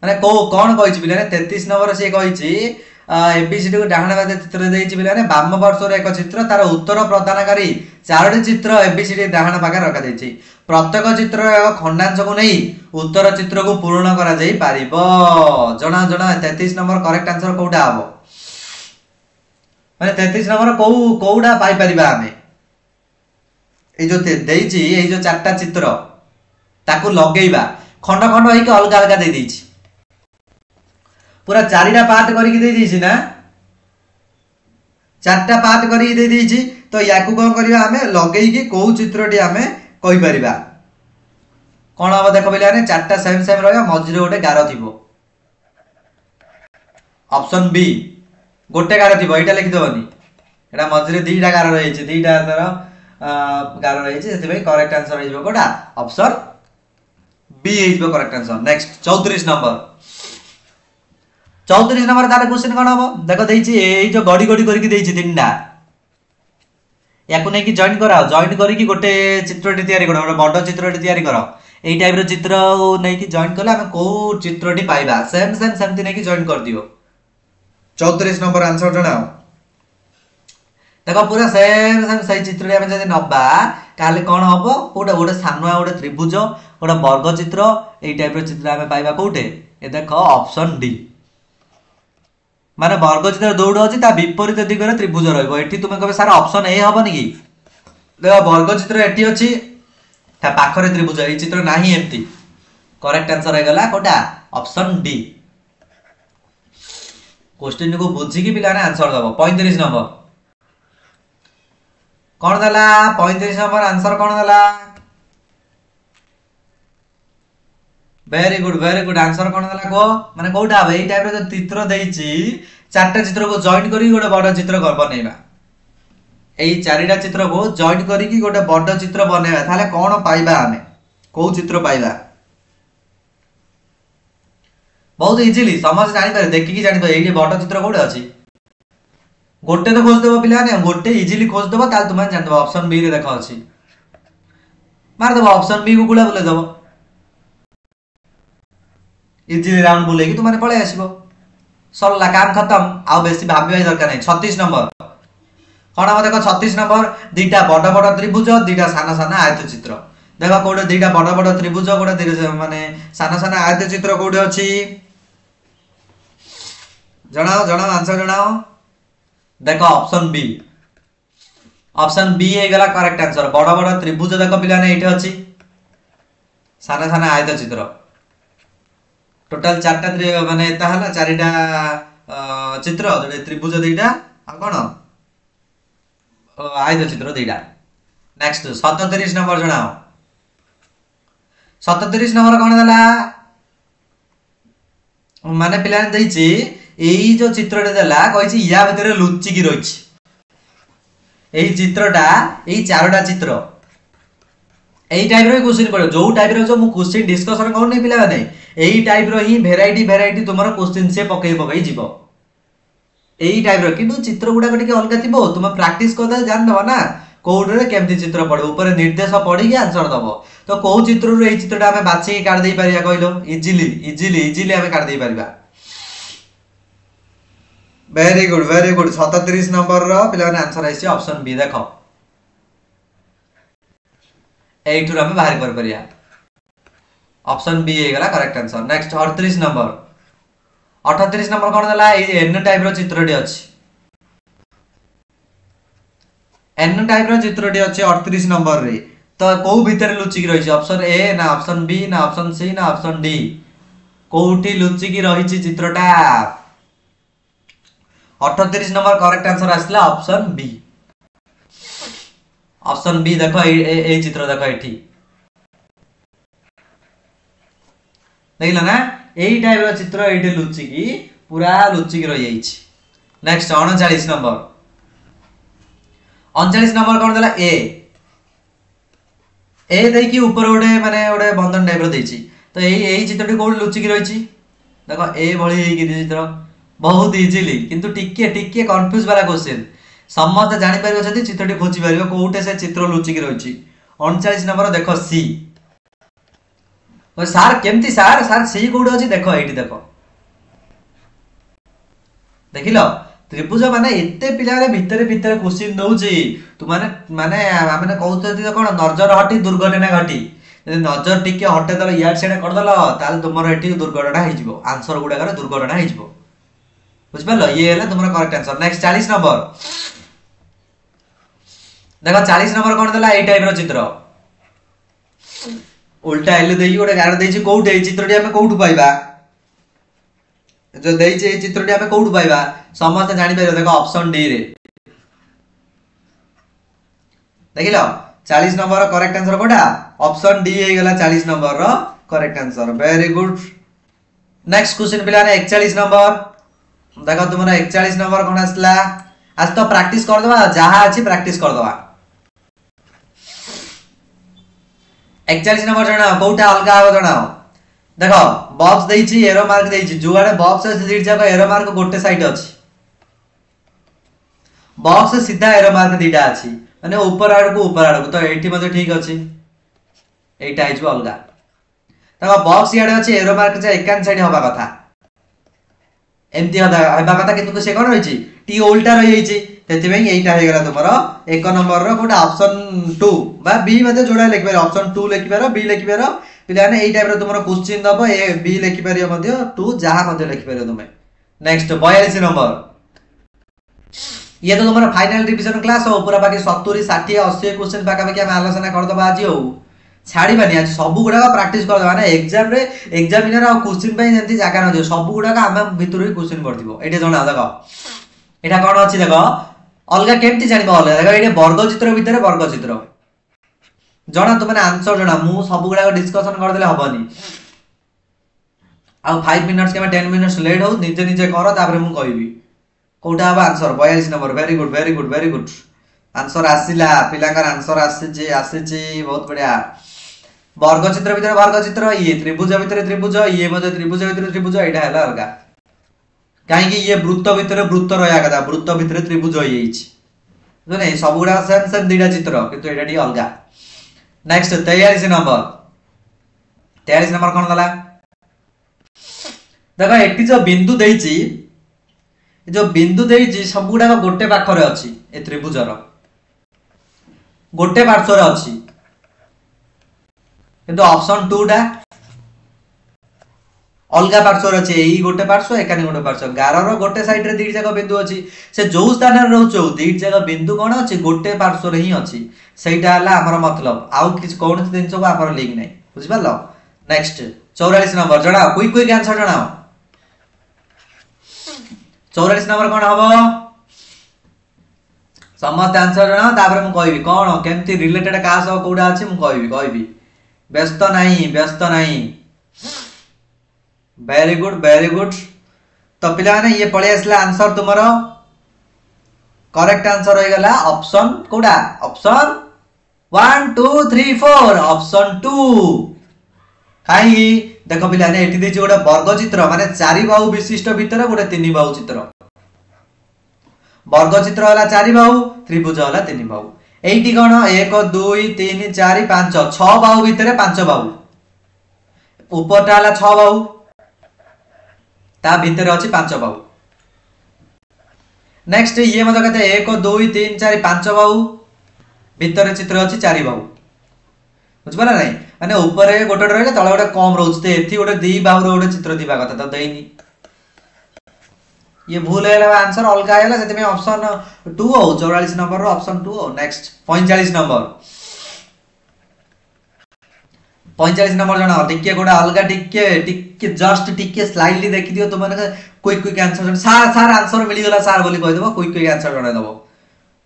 माने को कोन कहिछि बिले 33 नंबर से कहिछि एबीसीडी को डाहण बादे चित्र देइछि बिले ने बाम पार्श्वर एक चित्र तार उत्तर प्रदानकारी चारोटी चित्र एबीसीडी डाहण भागे रखा देइछि प्रत्येक चित्र खंडांश को नहीं उत्तर चित्र को पूर्ण करा जाई पारिबो जणा 33 नंबर करेक्ट आंसर कोडा हबो माने 33 नंबर कोडा पाई परिबा हमें ए जो देइछि ए जो चारटा चित्र ताकू लगेइबा खंड खंड होई के अलग अलग दे देइछि पूरा चारिटा पार्ट करी के दे देइछि ना चारटा पार्ट करी दे देइछि तो याकू कोन करिवा हमें लगेइ के को चित्रटी हमें कहि परिबा कोन अब देखो बिले ने चारटा सेम रहयो मझिरे गोटे गारो थिबो ऑप्शन बी गोटे गारो थिबो एटा लिखि दबनी एटा मझिरे दीटा गारो रहि छि दीटा तर गारो रहि छि सेति भाई करेक्ट आंसर रहि जबो कोडा option B is the correct answer next 34 number तारे क्वेश्चन कोन हबो देखो देइछि ए जो गडी करके देइछि तीनटा याकू नै कि जॉइन कराओ जॉइन करी कि गोटे चित्रटी तयारी करो गोटे बड़ चित्रटी तयारी करो एई टाइप रो चित्र नै कि जॉइन करले हम को चित्रटी पाइबा सेम सेमती नै कि जॉइन कर दियो 34 नंबर आंसर जणाओ देखो पूरा सेम सही चित्रटी हम जदि नबा काले कोन हबो कोटा गोटे सानुआ गोटे त्रिभुज गोटे वर्ग चित्र एई टाइप रो चित्र हम पाइबा कोटे ए देखो ऑप्शन डी माने वर्ग चित्र दौड़ अछि ता विपरीत दिगरे त्रिभुज रहइबो एठी तुमे कबे सारा ऑप्शन ए हबनी कि देखो वर्ग चित्र एठी अछि ता पाखरे त्रिभुज ए चित्र नाही एम्ति करेक्ट आंसर हे गला कोटा ऑप्शन डी क्वेश्चन को बुझी कि पिलाने आंसर दबो 35 नंबर कोन दला 35 नंबर आंसर कोन दला वेरी गुड आंसर कोन दला को माने कोठा भाई एई टाइप रो जो चित्र देइछि चारटा चित्र को जॉइन करी गोटे बड़ चित्र बनेइबा एई चारिटा चित्र को जॉइन करी कि गोटे बड़ चित्र बनेइबा थाले कोन पाइबा हमें को चित्र पाइबा बहुत इजीली समझ जानि पारे देखि कि जानि पारे एई बड़ चित्र कोडे अछि गोटे तो खोजदेव पे गोटे इजिली खोजदेव तुम जानदेव ऑप्शन बी रे देख अच्छी मारदेव ऑप्शन बी को गुला बुलेदेव इजिली राउंड बुले तुम पलि आसो सरला काम खत्म आउ बेसी भाभी दरकार नहीं 36 नंबर कौन हम देख 36 नंबर दीटा बड़ बड़ त्रिभुज दीटा सान सान आयत चित्र देख कौटे दीटा बड़ बड़ त्रिभुज गोटे माने सान सान आयत चित्र कौटे अच्छी जनाओ जनाओ आंसर जनाओ देख ऑप्शन बी है गला करेक्ट आंसर बड़ बड़ त्रिभुज देख पिलाने ये अच्छी सान सान आयत चित्र टोटाल 4टा माने चारिटा चित्र त्रिभुज दीटा आ कौन आयत चित्र दीटा नेक्स्ट 37 नंबर जनाओ 37 नंबर कौन देला माने पिलाने देछि एई जो चित्रटे देला कहिछि या भितरे लुचि की रहिछि एई चित्रटा एई चारटा चित्र एई टाइप रो क्वेश्चन पड़े जो टाइप रो जो मु क्वेश्चन डिस्कशन करने पिला माने एई टाइप रो ही वेराइटी तुमरो क्वेश्चन से पकई जीवो एई टाइप रो किंतु चित्र गुडा टिके अलगा थिबो तुम प्रैक्टिस करदा जान दबो ना कोडरे केमती चित्र पड़े ऊपर निर्देश पढ़ी के आंसर दबो तो को चित्र रो एई चित्रटा हमें बाछि के काट देई परिया कहलो इजीली हमें काट देई परिबा वेरी गुड 37 नंबर रो पिला ने आंसर आइछि ऑप्शन बी देखो एठुर हमें बाहर कर परिया ऑप्शन बी हे गला करेक्ट आंसर नेक्स्ट 38 नंबर कोन देला एन टाइप रो चित्रटी अछि एन टाइप रो चित्रटी अछि 38 नंबर रे तो को भीतर लुचि की रहिछि ऑप्शन ए ना ऑप्शन बी ना ऑप्शन सी ना ऑप्शन डी कोठी लुचि की रहिछि चित्रटा 38 नंबर करेक्ट आंसर आसला ऑप्शन बी देखो ए चित्र देखो एठी देखिला ना एई टाइप रो चित्र एठी लुचि की पूरा लुचि की रहि जाइछि नेक्स्ट 39 नंबर कोन देला ए देखि ऊपर ओडे माने ओडे बंधन टाइप रो देछि तो एई चित्रटी कोड लुचि की रहिछि देखो ए भଳି हेइ की चित्र बहुत इजीली किंतु टिके कंफ्यूज वाला क्वेश्चन समस्त जानि परिबो जति चित्रटी खोजि परिबो कोउटे से चित्र लुचि की रहिछि 39 नंबर देखो सी सार केमती सार सी कोउडे अछि देखो एठी देखो देखिलो त्रिभुज माने एते पिला रे भितरे क्वेश्चन दउछि तु माने माने कहउतति कोन नजर हटी दुर्घटना घटी यदि नजर टिके हटे दल याड सेडा कर दल ताल तुमरो एठी दुर्घटना होई जिवो आंसर गुडा करे दुर्घटना होई जिवो बुझ पालो ये हैला तुमरो करेक्ट आंसर नेक्स्ट 40 नंबर देखो 40 नंबर कोन देला ए टाइप रो चित्र उल्टा एले देई गोटे गाड़ देछि कोउटे चित्रटी हमें कोउटु पाइबा जो देछि ए चित्रटी हमें कोउटु पाइबा समस्त जानि पाइबो देखो ऑप्शन डी रे देखिलो 40 नंबर करेक्ट आंसर कोडा ऑप्शन डी हे गेला 40 नंबर रो correct answer very good next question पिला ने 41 नंबर देखो तुमरा 41 नंबर कोन आसला आज तो प्रैक्टिस कर दवा जहां अछि प्रैक्टिस कर दवा 41 नंबर जणाओ कोउटा अलगा हो जणाओ देखो बॉक्स देछि एरो मार्क देछि जुआडे बॉक्स से सीट जाको एरो मार्क गोटे साइड अछि बॉक्स से सीधा एरो मार्क दीटा अछि माने ऊपर आड़ को तो एठी मध्ये ठीक अछि एटा आइजो अलगा देखो बॉक्स याडे अछि एरो मार्क जे एकान साइड होबा कथा एमती हेबा कथा किंतु से कोन रहिछि टी उल्टा रहि जाइछि तेति में एटा हे गेला तुमरो एक नंबर रो कोटा ऑप्शन 2 बा बी मध्ये जोडा लिखि पारो ऑप्शन 2 लिखि पारो बी लिखि पारो पिलाने एई टाइप रो तुमरो क्वेश्चन दबो ए बी लिखि पारियो मध्ये 2 जहां मध्ये लिखि पारियो तुमे नेक्स्ट 42 नंबर ये तो तुम्हारा फाइनल रिवीजन क्लास हो पूरा बाकी 70 60 80 क्वेश्चन बाका बाकी हम आलोचना कर दबा आज हो छाड़ी बानी आज सब गुडा प्रैक्टिस कर दबा ना एग्जाम रे एग्जामिनर आ क्वेश्चन पई जंती जागा न दियो सब गुडा हम भितर ही क्वेश्चन करथिबो एटे जणा देखो एटा कोन अछि देखो अलगा केमती जानिबो अलगा देखो एटे वर्ग चित्र भितर वर्ग चित्र जणा तुमने आंसर जणा मु सब गुडा डिस्कशन कर देले हबनी आ 5 मिनिट्स के 10 मिनिट्स लेट हो निजे निजे करो तापर मु कहबी कोटा अब answer 42 number very good answer आसिला पिलांकर आंसर आसीची बहुत बढ़िया वर्ग चित्र ये त्रिभुज भितर त्रिभुज ये मध्ये त्रिभुज भितर त्रिभुज एटा हला अलगा कहीं ये वृत्त भितर वृत्त रहा कथा वृत्त भितर त्रिभुज हो जाए सब गुड़ा सेम सेम दुईटा चित्र किंतु एटा टी अलग। नेक्स्ट 43 नंबर 43 नंबर कौन दला देखो एटी जो बिंदु देइची जो बिंदु देइची सब गुड़ा गोटे पाखरे अछि ए त्रिभुजर गोटे पार्श्व रे अछि किंतु ऑप्शन 2 टा अलग पार्श्व अच्छे यही गोटे पार्श्व एकानी गोटे पार्श्व गारर गोटे साइड रे दीट जाक बिंदु अच्छी से जो स्थान रे रहउछो दीट जाक बिंदु कोन अछि गोटे पार्श्व रे ही अछि सेटा हला हमर मतलब आउ किछ कोन जिंस को हमर लिंक नै बुझ पालो। नेक्स्ट 44 नंबर जणा क्विक क्विक आंसर जणाओ 44 नंबर कोन हबो समस्त आंसर जणाओ तापर मु कहबी कोन केमती रिलेटेड का सह कोडा अछि मु कहबी व्यस्त नहीं वेरी गुड तो पिला ने ये पळे आसला आंसर तुमरो करेक्ट आंसर हो गला ऑप्शन कोडा ऑप्शन 1 2 3 4 ऑप्शन 2 काई देखो पिला ने एठी देछि गोटे वर्ग चित्र माने चारि बाहु विशिष्ट भीतर गोटे तीन बाहु चित्र वर्ग चित्र होला चारि बाहु त्रिभुज होला तीन बाहु एठी कोन 1 2 3 4 5 6 बाहु भीतर 5 बाहु ऊपरटा होला 6 बाहु ता भीतर अछि 5 बाहु। नेक्स्ट ये मत कहते 1 2 3 4 5 बाहु भीतर चित्र अछि 4 बाहु बुझ पला नै माने ऊपर गोटे रहले तळे गोटे कम रहउछ ते एथि गोटे 2 बाहु रो गोटे चित्र दिबा कथा त देइनी ये भूल हैला आंसर अलगा हैला सेते में ऑप्शन 2 हो 44 नंबर रो ऑप्शन 2 हो। नेक्स्ट 45 नंबर 45 नंबर जाना टिके गोडा अलगा टिके जस्ट टिके स्लाइडली देखि दियो तुम माने क्विक क्विक आंसर सार आंसर मिली गला सार बोली कह देबो क्विक क्विक आंसर जणा देबो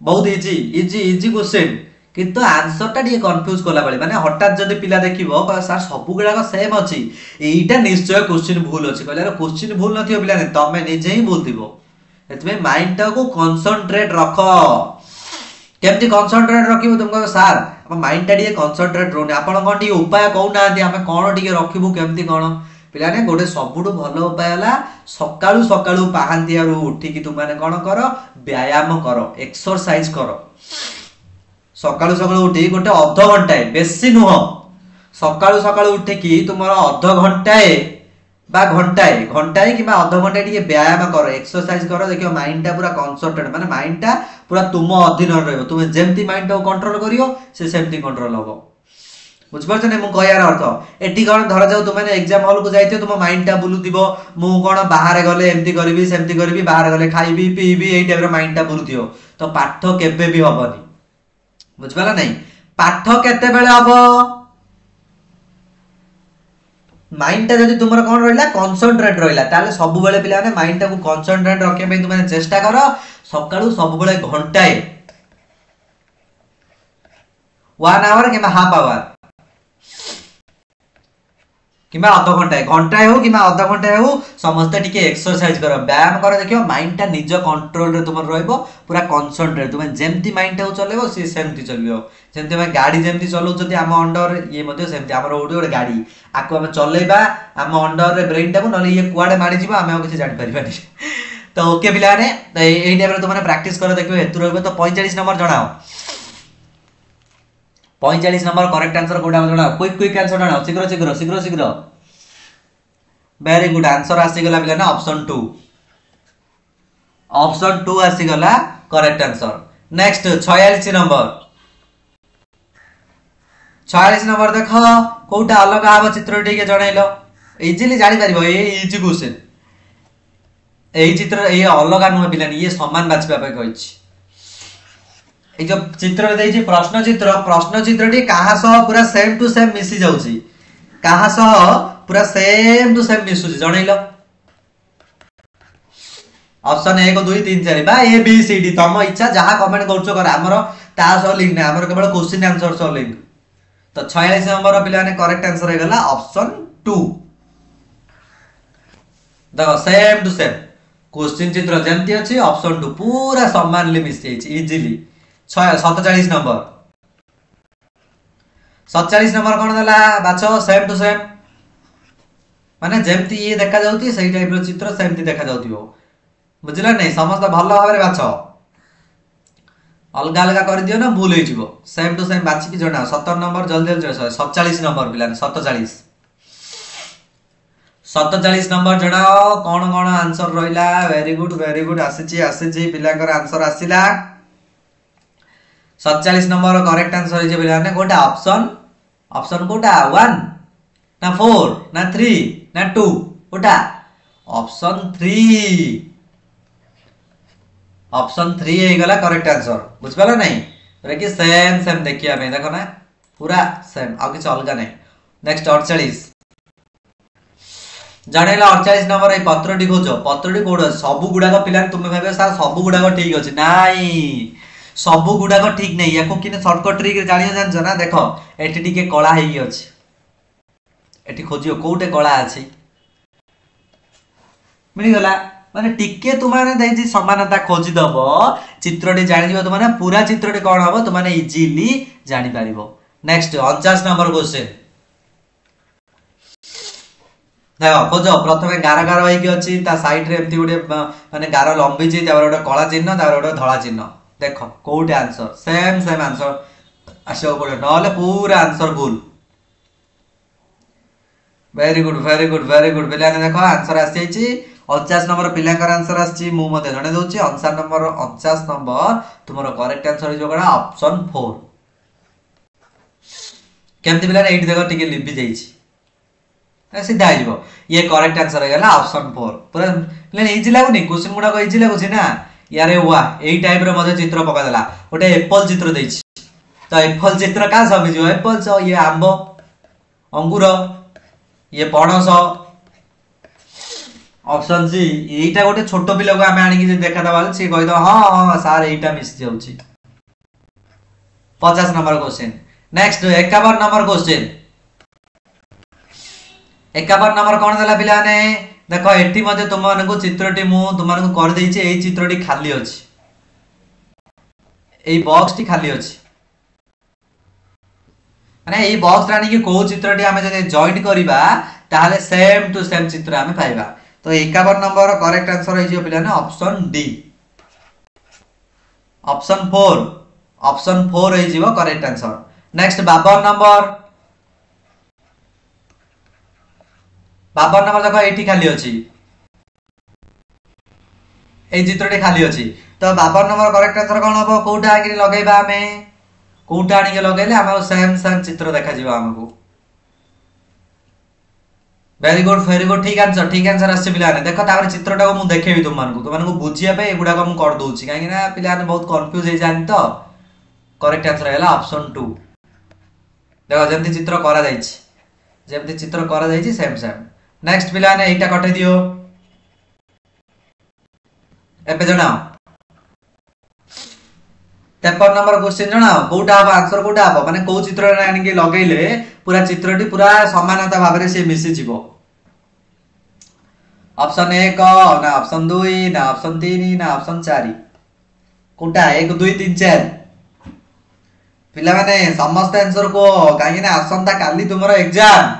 बहुत इजी क्वेश्चन किंतु आंसर टा टिके कंफ्यूज कोला बळे माने हठात जदी पिला देखिबो सार सब गुडा सेम अछि एटा निश्चय क्वेश्चन भूल अछि कहले क्वेश्चन भूल नथियो पिला ने तमे निजे ही भूल दिबो एतमे माइंड टा को कंसंट्रेट रखो केमती कंसंट्रेट रखिबो तुमको सार अपन माइंड टा टिके कंसंट्रेट रोने आपण कोन टिके उपाय कहू ना दे हमें कोन टिके रखिबो केमती कोन पिला ने गोटे सबुठु भलो उपाय हला सकाळू सकाळू पाहांतियारू उठी कि तुम माने कोन करो व्यायाम करो एक्सरसाइज करो सकाळू सकाळू उठी गोटे आधा घंटा बेसी नुह सकाळू सकाळू उठी कि तुमरा आधा घंटा बा घंटाए कि आधा घंटा टिके व्यायाम करो एक्सरसाइज करो देखियो माइंड टा पूरा कंसंट्रेट माने माइंड टा पूरा तुम अधीन रहबो तुमे जेमती माइंड को कंट्रोल करियो से सेमती कंट्रोल होबो बुझ परछ ने मु कहयार अर्थ एटी कोन धरा जाऊ तुम माने एग्जाम हॉल को जाइते तुम माइंड टा बुलुदिबो मु कोन बाहर गले एमती करबी सेमती करबी बाहर गले खाइबी पीबी एई टाइप रो माइंड टा बुलुदियो तो पाठ केबे भी होबनी बुझ पाला नहीं पाठ केते बेले हबो माइंड टा जदी तुमरा कोन रहला कंसंट्रेट रहला ताले सब बेले पिला ने माइंड टा को कंसंट्रेट रखे पे तुम माने चेष्टा करो सकाळू सब बेले घंटाए 1 आवर कि हाफ आवर कि आधा घंटाए हो कि आधा घंटाए हो समस्त टिके एक्सरसाइज करो व्यायाम करो देखियो माइंड टा निज कंट्रोल रे तुम रहइबो पूरा कंसंट्रेट तुम जेमती माइंड टा चलेबो से सेमती चलियो जेमती मैं गाड़ी जेमती चलो जदी हम अंडर ये मते सेमती हमर ओडी गाड़ी आको हम चलेबा हम अंडर रे ब्रेन टा को नले ये कुआडे मारी जीवा हम किछ जानि परिबानी तो ओके पिला ने एई टाइम रे तुम प्रैक्टिस करो देखियो हेतु रहबो तो 45 नंबर जणाओ 45 नंबर करेक्ट आंसर कोडा जणाओ क्विक क्विक आंसर जणाओ शीघ्र वेरी गुड आंसर आसी गला पिला ना ऑप्शन 2 आसी गला करेक्ट आंसर। नेक्स्ट 46 नंबर देखो कोटा अलग आबो चित्र टिके जणाइलो इजीली जानि परिबो ए इजी क्वेश्चन एई चित्र ए अलग नुह पिला ये समान बाछबा पे कहिछि ए जो चित्र देछि प्रश्न चित्र टी कहा सह पूरा सेम टू सेम मिसी जाउछि कहा सह पूरा सेम टू सेम मिसुछि जणैलो ऑप्शन 1 2 3 4 बा ए बी सी डी तम इच्छा जहां कमेंट करछो कर हमरो ता सह लिंक नै हमरो केवल क्वेश्चन आंसर सह लिंक तो 46 नंबर पिला ने करेक्ट आंसर हे गला ऑप्शन 2 देखो सेम टू सेम क्वेश्चन चित्र जेमती अछि ऑप्शन 2 पूरा समानली मिसी छि इजीली 47 नंबर 47 नंबर कोन दला बाछो सेम टू सेम माने जेमती ये देखा जाउती सही टाइप रो चित्र सेमती देखा जाउतिबो बुझिला नहीं समस्त भल भाव बाछ अलग अलग कर दियो ना भूल हो सेम टू सेम बाछिकी जणा 17 नंबर जल्दी जल्दी 47 नंबर पिला 47 47 नंबर जणाओ कौन कौन आंसर रहिला वेरी गुड आसी पिलाकर आंसर आसिला 47 नंबर करेक्ट आंसर है पिला ने गोटा ऑप्शन ऑप्शन कोटा 1 ना 4 ना 3 ना 2 कोटा ऑप्शन 3 ऑप्शन 3 हे गला करेक्ट आंसर बुझ पाला नहीं रे कि सेम सेम देखिया में देखो ना पूरा सेम आ किछ अलग नहीं नेक्स्ट 48 जानेला 48 नंबर ए पत्रटी खोजो पत्रटी कोड सब गुडा का पिला तुमे भाबे सर सब गुडा का ठीक अछि नाही सब गुडा का ठीक नहीं याको किने शॉर्टकट ट्रिक जानियो जान ना देखो एटी टिके कला हेगी अछि एटी खोजियो कोटे कला अछि मिल गला माने टिके तुमाने दैछि समानता खोजि दबो चित्रटी जानि दिबो तुमाने पूरा चित्रटी कोन हबो तुमाने इजीली जानि पारिबो नेक्स्ट 49 नंबर क्वेश्चन देखो खोजो प्रथमे गार गार होइकी अछि ता साइड रे एम्ति गुडे माने गार लंबी छि तापर गोटे कला चिन्ह तापर गोटे धला चिन्ह देखो कोटे आंसर सेम आंसर आसो पड़े नले पूरा आंसर भूल वेरी गुड पिला ने देखो आंसर आसी छि 49 नंबर पिलाकर आंसर आछि मु मते जणे दोछि 49 नंबर तुमरो करेक्ट आंसर जो करा ऑप्शन 4 केमति पिला ने 8 देखो टिके लिपि जाई छि सीधा आइबो ये करेक्ट आंसर है गला ऑप्शन 4 पूरा लेकिन इजी लागुनी क्वेश्चन गुडा को इजी लागुछि ना यारे वाह एई टाइप रो मध्ये चित्र पका देला ओटे एप्पल चित्र देछि तो एप्पल चित्र का सब जो एप्पल सो ये आंबो अंगूर ये पणस ऑप्शन सी एटा गोटे छोटो पिला को हमें आनी कि देखा दबाल से कहि दो हां हां सर एटा मिस जाउछि 50 number question next 51 number question 51 number कोन देला पिला ने देखो एटी मध्ये तुम माने को चित्रटी मु तुम माने को कर देई छी एई चित्रटी खाली अछि एई बॉक्स टी खाली अछि माने एई बॉक्स रानी के को चित्रटी हमें जदि जॉइन करिबा ताले सेम टू सेम चित्र हमें पाइबा तो 51 नंबर करेक्ट आंसर है जो पिला ने ऑप्शन डी ऑप्शन 4 है जीवो correct answer next 52 number 52 number देखो एठी खाली अछि ए चित्रटी खाली अछि तो 52 नंबर करेक्ट आंसर कोन हबो कोठा आकि लगेबा हमें कोठा आनी के लगेले हमर सेम चित्र देखा जीवा हमको वेरी गुड ठीक आंसर आसे पिला ने देखो तापर चित्रटा को मु देखेबी तुम मानको बुझिया पे एगुडा को मु कर दोछि काहे ना पिला ने बहुत कंफ्यूज हे जानि तो करेक्ट आंसर हैला ऑप्शन 2 देखो जेमति चित्र करा जाइछि सेम नेक्स्ट पिला ने एटा कटे दियो एबे जणाओ 53 नंबर क्वेश्चन जणाओ कोटा आंसर कोटा माने को चित्र आनी के लगेले पूरा चित्रटी पूरा समानता भाव रे से मिसि जीवो ऑप्शन 1 ना ऑप्शन 2 ना ऑप्शन 3 ना ऑप्शन 4 कोटा 1 2 3 4 पिला माने समस्त आंसर को काहे ना आसंता काली तुमरो एग्जाम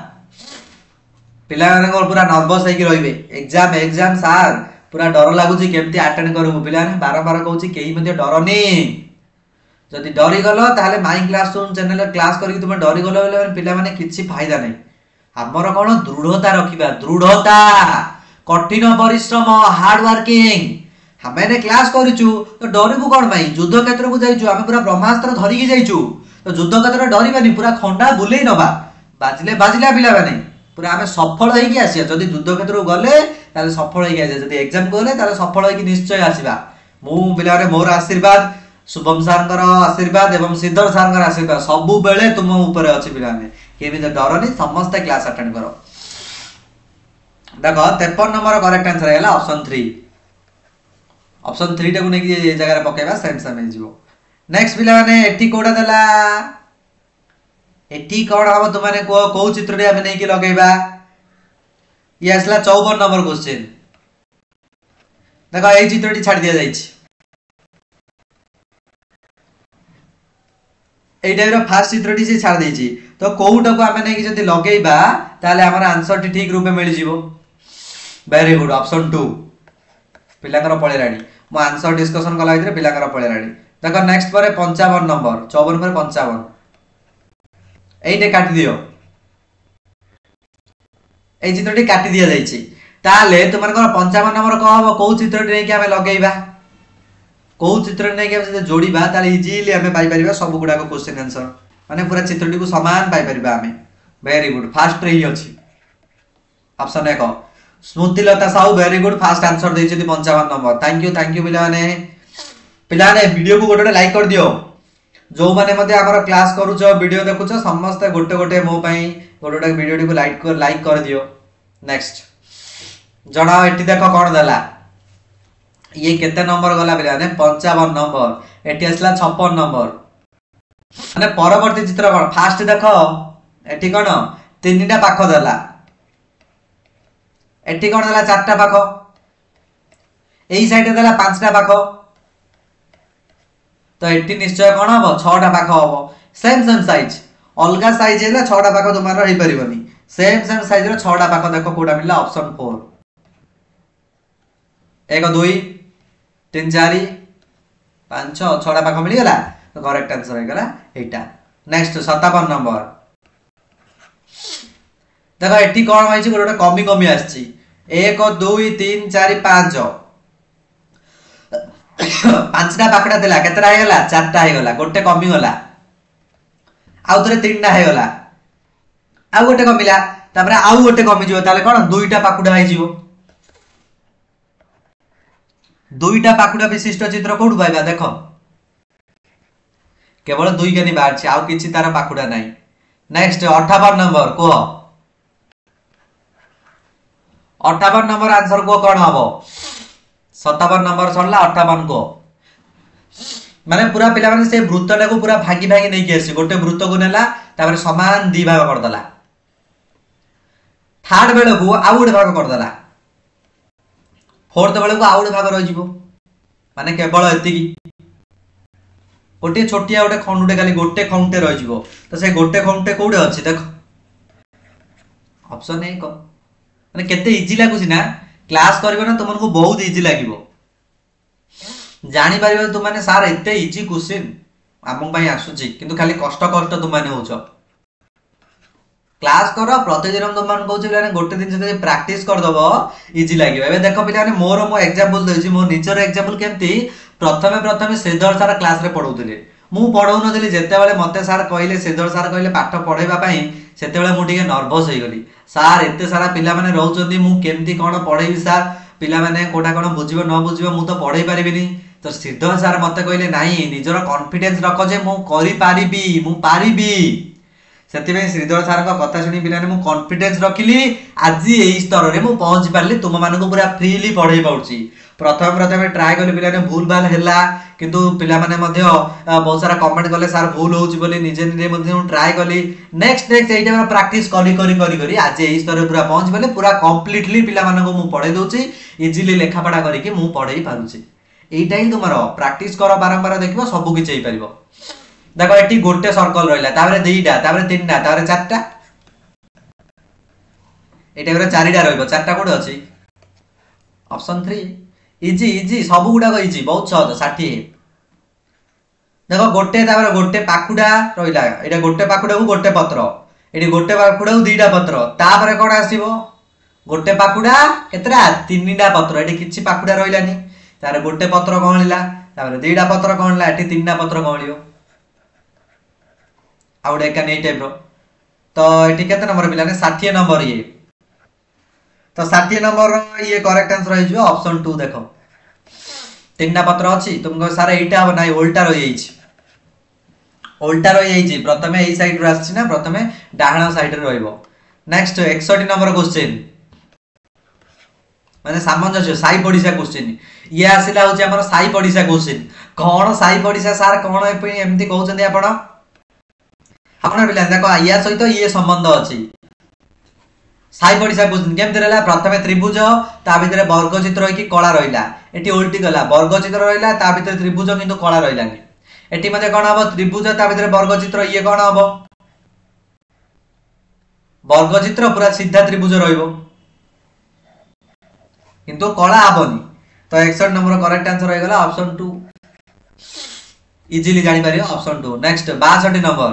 पिला माने को पूरा नर्वस है कि रहिबे एग्जाम सार पूरा डर लागुची केमती अटेंड करू पिला ने बार बार कहूची केही मध्ये डरनी जदि डरी गलो ताले माई क्लासरूम चैनल क्लास करके तुम डरी गलो बेले पिला माने किछि फायदा नै हमर कोन दृढ़ता रखिबा दृढ़ता कठिन परिश्रम हार्ड वर्किंग हमें क्लास करिचु तो डरिबु कोन भाई युद्ध क्षेत्र को जाइचु हम पूरा ब्रह्मास्त्र धरि के जाइचु तो युद्ध क्षेत्र डरिबानी पूरा खंडा बुलेई नबा बाजिला पिला माने पूरा हमें सफल होई कि आसिया जदि युद्ध क्षेत्र को गले ताले सफल होई कि आसिया जदि एग्जाम को गले ताले सफल होई कि निश्चय आसीबा मु पिला रे मोर आशीर्वाद शुभम सारंकर आशीर्वाद एवं सिद्धर सारंकर आशीर्वाद सब बेले तुम ऊपर अछि पिला ने केबी तो डर नहीं समस्त क्लास अटेंड करो देखो 53 नंबर करेक्ट आंसर हैला ऑप्शन 3 टा को नै कि जगह रे पकेबा सेम हे जीवो नेक्स्ट पिला ने एठी कोडा देला एठी कोड हम तुम माने को चित्र रे हम नै कि लगेबा ये असला 54 नंबर क्वेश्चन देखो ए चित्रटी छाड़ दिया जाई छी ए टाइप रो फास्ट चित्रटी से छाड़ देछि तो कोउटा को हमें नै कि जति लगेबा ताले हमर आंसर टी ठीक रूप में मिल जीवो वेरी गुड ऑप्शन 2 पिलांकर पळेलाणी मो आंसर डिस्कशन कला भितर पिलांकर पळेलाणी देखो नेक्स्ट पर 55 नंबर 54 पर 55 एइटे काटी दियो ए चित्रटी काटी दिया जाइछि ताले तुमनकर 55 नंबर को हबो को चित्रटी नै कि हमें लगेइबा को चित्र नै कि हम जोड़ीबा ताले इजीली हमें पाई परिबा सब गुडा को क्वेश्चन आंसर माने पूरा चित्रटी को समान पाई परिबा हमें वेरी गुड फास्ट रही अछि option 1 Smritilata Sahu very good fast answer दै छै 55 नंबर थैंक यू पिला ने वीडियो को गोटे लाइक कर दियो जो माने मते हमर क्लास करू छ वीडियो देखु छ समस्त गोटे गोटे मो पई गोटे वीडियो को लाइक कर दियो नेक्स्ट जणाओ एटी देखो कोन दला ये केते नंबर गला पिला ने 55 नंबर एटी असला 56 नंबर माने परवर्ती चित्र कोन फास्ट देखो एटी कोन तीनटा पाख दला एटी कोन दला चारटा पाख एई साइड दला पांचटा पाख तो एटी निश्चय कोन हबो 6टा पाख हबो सेम साइज अलगा साइज हेला 6टा पाख तुमार रही परिबनी सेम साइज रो 6टा पाख देखो कोडा मिलला ऑप्शन 4 1 2 3 4 5 6 6टा पाख मिली गला तो करेक्ट आंसर हे गला एटा नेक्स्ट 57 नंबर देखो एटी कोन होइछि गोटे कमी कमी आछि 1 2 3 4 5 पांचटा पाकड़ा देला केतरा हे गला चारटा हे गला गोटे कमी गला आउ तरे तीनटा हे गला आउ गोटे कमिला तापर आउ गोटे कमी जिवो ताले कोन दुईटा पाकुडा हे जिवो दुईटा पाकुडा विशिष्ट चित्र कोड पाइबा देखो केवल दुई केनी बाहर छै आउ किछि तार पाकुडा नाही नेक्स्ट 58 नंबर को 58 नंबर आंसर को कोन हबो 57 नंबर सरला 58 को माने पूरा पिला माने से वृत्तटा को पूरा भागी भागी नै के आसी गोटे वृत्त को नेला तापर समान दी भाग कर दला थर्ड बेले को आउ गोटे भाग कर दला फोर्थ बेले को आउ गोटे भाग रह जिवो माने केवल एति गोटे छोटिया गोटे खंडुटे खाली गोटे खंडे रह जिवो तो से गोटे खंडे कोडे अछि देखो ऑप्शन 1 माने केते इजी लागु छी ना क्लास करबे ना तुमको बहुत इजी लागिवो जानि परिबो तुम माने सार एते इजी क्वेश्चन हमन पई आसुची किंतु खाली कष्ट तुम माने होचो क्लास करो प्रतिदिन तुम मान कहू छी गोटे दिन से प्रैक्टिस कर दबो इजी लागिवो एबे देखो पिला ने मोर मो एग्जांपल देछि मो निजर एग्जांपल केमती प्रथमे श्रीधर सार क्लास रे पढौतिले मु पढौ नथली जेते बेले मते सार कहले श्रीधर सार कहले पाठ पढैबा पई सेते बेले मु टिके नर्वस होई गली सार एते सारा पिला माने रहउचंदी मु केमती कोन पढैबी सार पिला माने कोडा कोन बुझिबो न बुझिबो मु तो पढै परिबिनी तो श्रीधर सार मते कहले नाही निजर कॉन्फिडेंस रखो जे मु करि पारिबी मु पारिबी सेति में श्रीधर सार का कथा सुनी पिला ने मु कॉन्फिडेंस रखिली आज एई स्तर रे मु पहुंच पारली तुम मानको पूरा फ्रीली पढै पाउची प्रथम ट्राई कले पिला ने भूल भाल हैला किंतु पिला माने मध्य बहुत सारा कमेंट कले सर भूल होउची बोली निजे निजे मध्य ट्राई कली नेक्स्ट एटा प्रैक्टिस करी आज एई स्तर रे पूरा पहुंच गले पूरा कंप्लीटली पिला मानको मु पढै दोची इजीली लेखा पढा करी कि मु पढै पारुची एइटा ही तुमारो प्रैक्टिस करो बारंबार देखिबो सब किछ हेई परिबो देखो एटी गोटे सर्कल रहिला ताबरे दुईटा ताबरे तीनटा ताबरे चारटा एटा रे चारिटा रहइबो चारटा कोड अछि ऑप्शन 3 इजी इजी सब गुडा को इजी बहुत सहज 60 देखो गोटे ताबरे गोटे पाकुडा रहिला एटा गोटे पाकुडा को गोटे पत्र एटी गोटे पाकुडा को दुईटा पत्र ताबरे कोन आसीबो गोटे पाकुडा केतरा तीनटा पत्र एटी किछि पाकुडा रहिलानी तारे गोटे पत्र कोनलिला ताबरे दुईटा पत्र कोनला एटी तीनटा पत्र कोनलियो आउडे का नै टाइप रो तो एटी केते नंबर पिला ने 60 नंबर ये तो 60 नंबर ये करेक्ट आंसर है जो ऑप्शन 2 देखो तीनटा पत्र अछि तुमको सारा एटा हो नै उल्टा रहि जाइछि प्रथमे एई साइड रो आछि ना प्रथमे डाहाना साइड रे रहइबो नेक्स्ट 61 नंबर क्वेश्चन माने सामंजस्य साई पडिसा क्वेश्चन ये आसिला होछि हमर साई पडिसा क्वेश्चन कोन साई पडिसा सर कोन एमती कहउछन्ती आपण पिला देखो या सहित ये संबंध अछि साई पडिसा क्वेश्चन केमते रहला प्रथमे त्रिभुज ता भितरे वर्ग चित्र कि कला रहिला एटी उल्टी गला वर्ग चित्र रहिला ता भितरे त्रिभुज किंतु कला रहिलानी एटी मते कोन हबो त्रिभुज ता भितरे वर्ग चित्र ये कोन हबो वर्ग चित्र पूरा सीधा त्रिभुज रहिबो किंतु कला आबनी तो तो 61 नंबर करेक्ट आंसर हो गला ऑप्शन 2 इजीली जानि पारियो ऑप्शन 2 नेक्स्ट 62 नंबर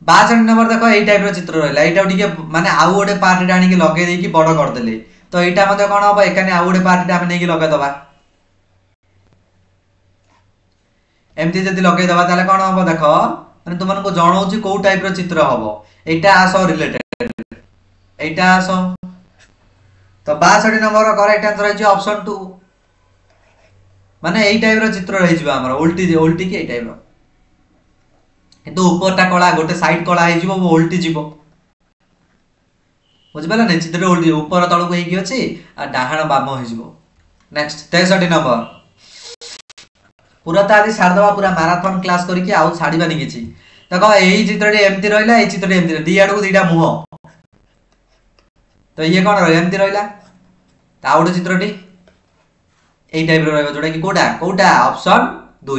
62 नंबर देखो एई टाइप रो चित्र रहला एटा टिके माने आउ गोटे पार्ट डाणी के लगे देकी बड़ कर देले तो एटा मध्ये कोन होबा एकाने आउ गोटे पार्ट हम नेकी लगे दबा एमती जदी लगे दबा ताले कोन होबा देखो माने तुमन को जणाउची को टाइप रो चित्र होबो एटा आसो रिलेटेड एटा आसो तो 62 नंबर करेक्ट आंसर है ऑप्शन 2 माने एई टाइप रो चित्र रहि जिबा हमर उल्टी उल्टी के एई टाइप रो किंतु ऊपरटा कला गोटे साइड कला हे जिवो वो उल्टी जिवो बुझिबला नै चित्र उल्टी ऊपर तळ को हेकी अछि आ डाहाण बाम हे जिवो नेक्स्ट 63 नंबर पूरा तादी छाड़ दबा पूरा मैराथन क्लास करी के आउ छाड़ी बानी किछि देखो एई चित्रटी एमती रहला एई चित्रटी एमती दी आडू दीटा मुह तो ये कोन एमती रहला ताउडो चित्रटी एई टाइप रो रहबो जोडा कि कोटा ऑप्शन 2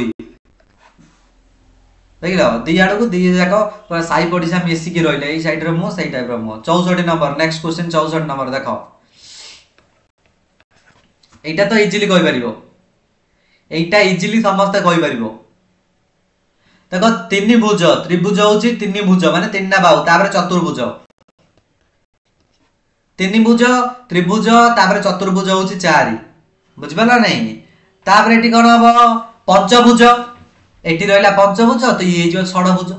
देख लो दी आडू को दी जाको पूरा साई पडिसा मिसी के रहले एई साइड रो मुह सही टाइप रो मुह 64 नंबर नेक्स्ट क्वेश्चन 64 नंबर देखो एटा तो इजीली कहि परिबो एटा इजीली समस्त कहि परिबो देखो तीन भुज त्रिभुज होची तीन भुज माने तीनना बाहु तापर चतुर्भुज तीन भुज त्रिभुज तापर चतुर्भुज होची 4 बुझबला नै तापर एटी कोन हबो पंचभुज एटी रहला पंचभुज तो ये जो षडभुज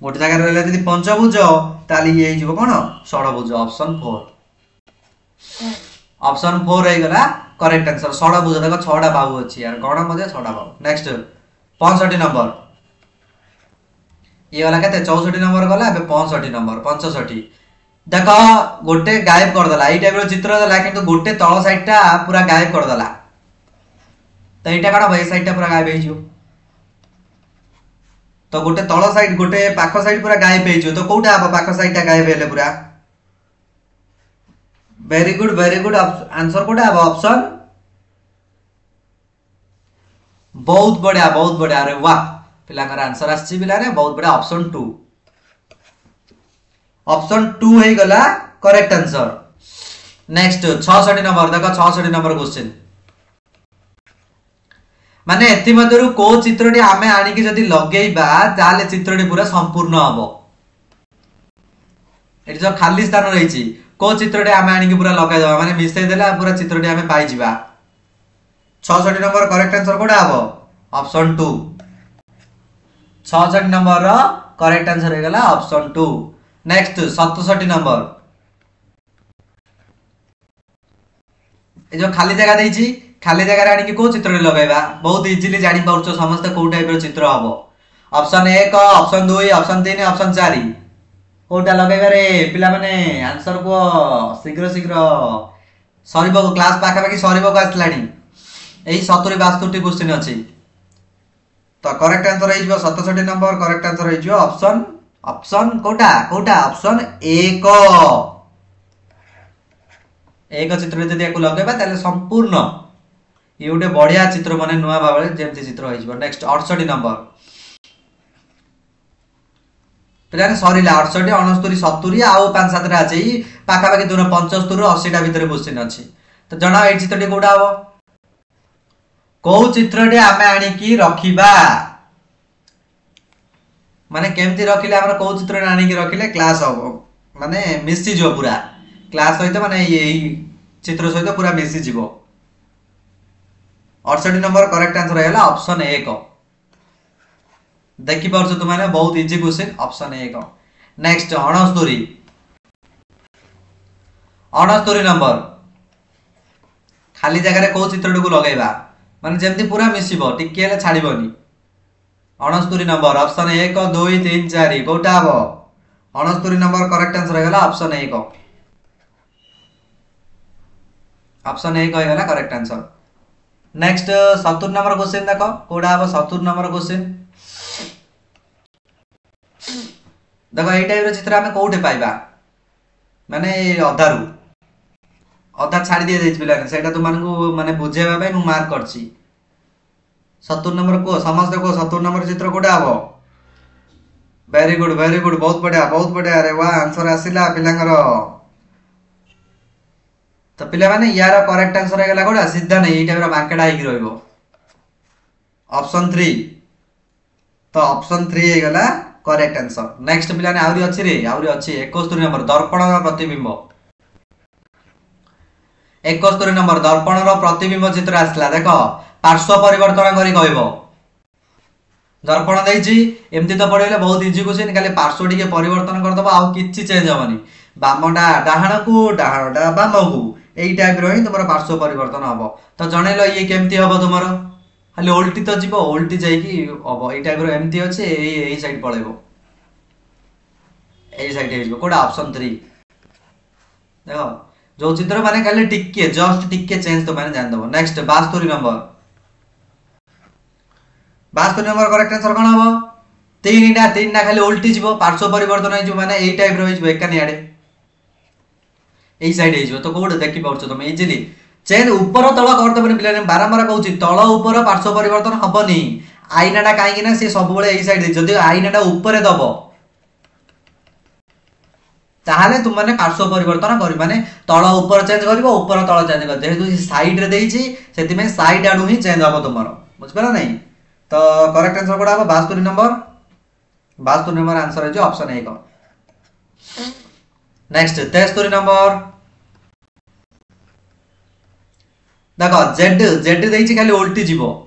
गोटे जगह रहला यदि पंचभुज ताली ये जो कोन षडभुज ऑप्शन 4 रही गला करेक्ट आंसर षडभुज देखो 6टा बाहु अछि यार गण मध्ये 6टा बाहु नेक्स्ट 65 नंबर ये वाला केते 64 नंबर गला एबे 65 नंबर 65 देखो गोटे गायब कर दला एई टाइप रो चित्र दला किंतु गोटे तळ साइडटा पूरा गायब कर दला तो एटा काडा भाई साइडटा पूरा गायब हे जो तो गोटे तळ साइड गोटे पाख साइड पूरा गायब हे जो तो कोउटा अब पाख साइडटा गायब हेले पूरा वेरी गुड आंसर कोटा अब ऑप्शन बहुत बढ़िया अरे वाह पिलांगर आंसर आछि पिला रे बहुत बढ़िया ऑप्शन 2 हे गला करेक्ट आंसर नेक्स्ट 66 नंबर देखो 66 नंबर क्वेश्चन माने एति मधुरु को चित्रटी आमे आनी कि जदी लगेइबा ताले चित्रटी पूरा संपूर्ण हबो एटी जो खाली स्थान रहिछि को चित्रटी आमे आनी कि पूरा लगाइ दबा माने मिसै देला पूरा चित्रटी आमे पाइ जिबा 66 नंबर करेक्ट आंसर कोडा हबो ऑप्शन 2 66 नंबर रो करेक्ट आंसर हे गला ऑप्शन 2 नेक्स्ट 67 नंबर ए जो खाली जगह देछि खाली जगह रे आनी कि को चित्रटी लगाइबा बहुत इजीली जानि पाउछो समस्त को टाइप रो चित्र हबो ऑप्शन 1 ऑप्शन 2 ऑप्शन 3 ऑप्शन 4 कोटा लगाइबा रे पिला माने आंसर को शीघ्र सरीबो क्लास पाखा बाकी सरीबो को आसलानी एही 70 62 क्वेश्चन अछि तो करेक्ट आंसर हे जो 67 नंबर करेक्ट आंसर हे जो ऑप्शन कोटा ऑप्शन 1 एक चित्र जदि याकू लगेबा ताले संपूर्ण ये गोटे बढ़िया चित्र माने नुआ भाबले जेमति चित्र होई जिवो नेक्स्ट 68 नंबर पिलाने सरीला 68 69 70 आउ 5 7 रा अछि पाखा बाकी दोनो 75 80 टा भीतर क्वेश्चन अछि तो जणा ए चित्रटी कोडा हो को चित्रटी आमे आनी की रखिबा माने केमति रखिले हमर को चित्र आनी की रखिले क्लास हो माने मिसी जो पूरा क्लास सहित माने यही चित्र सहित पूरा मिसी जिवो 68 नंबर करेक्ट आंसर हैला ऑप्शन 1 देखि परछ तुमाने बहुत easy question option 1 next 69 number खाली जगह रे को चित्रटी को लगाइबा माने जेमति पूरा मिसिबो टिके ले छाड़ीबोनी 69 नंबर ऑप्शन 1 2 3 4 कोटा हबो 69 नंबर करेक्ट आंसर हैला ऑप्शन 1 ऑप्शन 1 हैला correct answer next 70 number question देखो कोडा हबो 70 नंबर क्वेश्चन देखो एई टाइप रो चित्र हमें कोठे पाइबा माने अधारू अधा छाड़ी दिए देछ पिला सेटा तो मानकू माने बुझेबा भाई मु मार्क करछि 70 नंबर को समझ देखो 70 नंबर चित्र कोडा हबो वेरी गुड बहुत बढ़िया अरे वाह आंसर आसिला पिलांगर तो पिला माने यार करेक्ट आंसर हेगला कोडा सीधा नहीं एटा मार्केट आइक रहइबो ऑप्शन 3 तो ऑप्शन 3 हेगला करेक्ट आंसर नेक्स्ट पिला ने आउरी अछि रे आउरी अछि 71 नंबर दर्पण रो प्रतिबिंब 71 नंबर दर्पण रो प्रतिबिंब चित्र आसला देखो पार्श्व परिवर्तन करी कहइबो दर्पण देछि एमती तो पढिले बहुत इजी क्वेश्चन खाली पार्श्व टिके परिवर्तन कर दबो आ किछि चेंज होबनी बामडा डाहाण को डाहाणडा बामकू एई टाइप रो ही तुमरो पार्श्व परिवर्तन हबो तो जणेलो ये केमती हबो तुमरो खाली उल्टी तो जीवो उल्टी जाई कि हबो एई टाइप रो एमती अछि एई साइड पळेबो एई साइड हेजबो कोडा ऑप्शन 3 देखो जो चित्र माने खाली टिके जस्ट टिके चेंज तो माने जान दबो नेक्स्ट 72 नंबर करेक्ट आंसर कोन हबो 3 ना खाली उल्टी जीवो पार्श्व परिवर्तन हे जो माने एई टाइप रो हेजबो एकानी आडे एई साइड हेजबो तो कोड देखि पड़छो तुम इजीली चेन ऊपर तळ कर दबनी पिलाने बारंबार कहूची तळ ऊपर पार्श्व परिवर्तन हबनी आईनाटा काहे कि ना से सब बेले एई साइड जदी आईनाटा ऊपर दबो ताहाले तुम माने पार्श्व परिवर्तन करि माने तळ ऊपर चेंज करबो ऊपर तळ चेंज कर जेहेतु साइड रे देइची सेति में साइड आडू ही चेंज हबो तुमरो बुझ पला नै तो करेक्ट आंसर कोडा हबो 72 नंबर आंसर है जो ऑप्शन 1 नेक्स्ट 73 नंबर देखो जेड देइची खाली उल्टी जीवो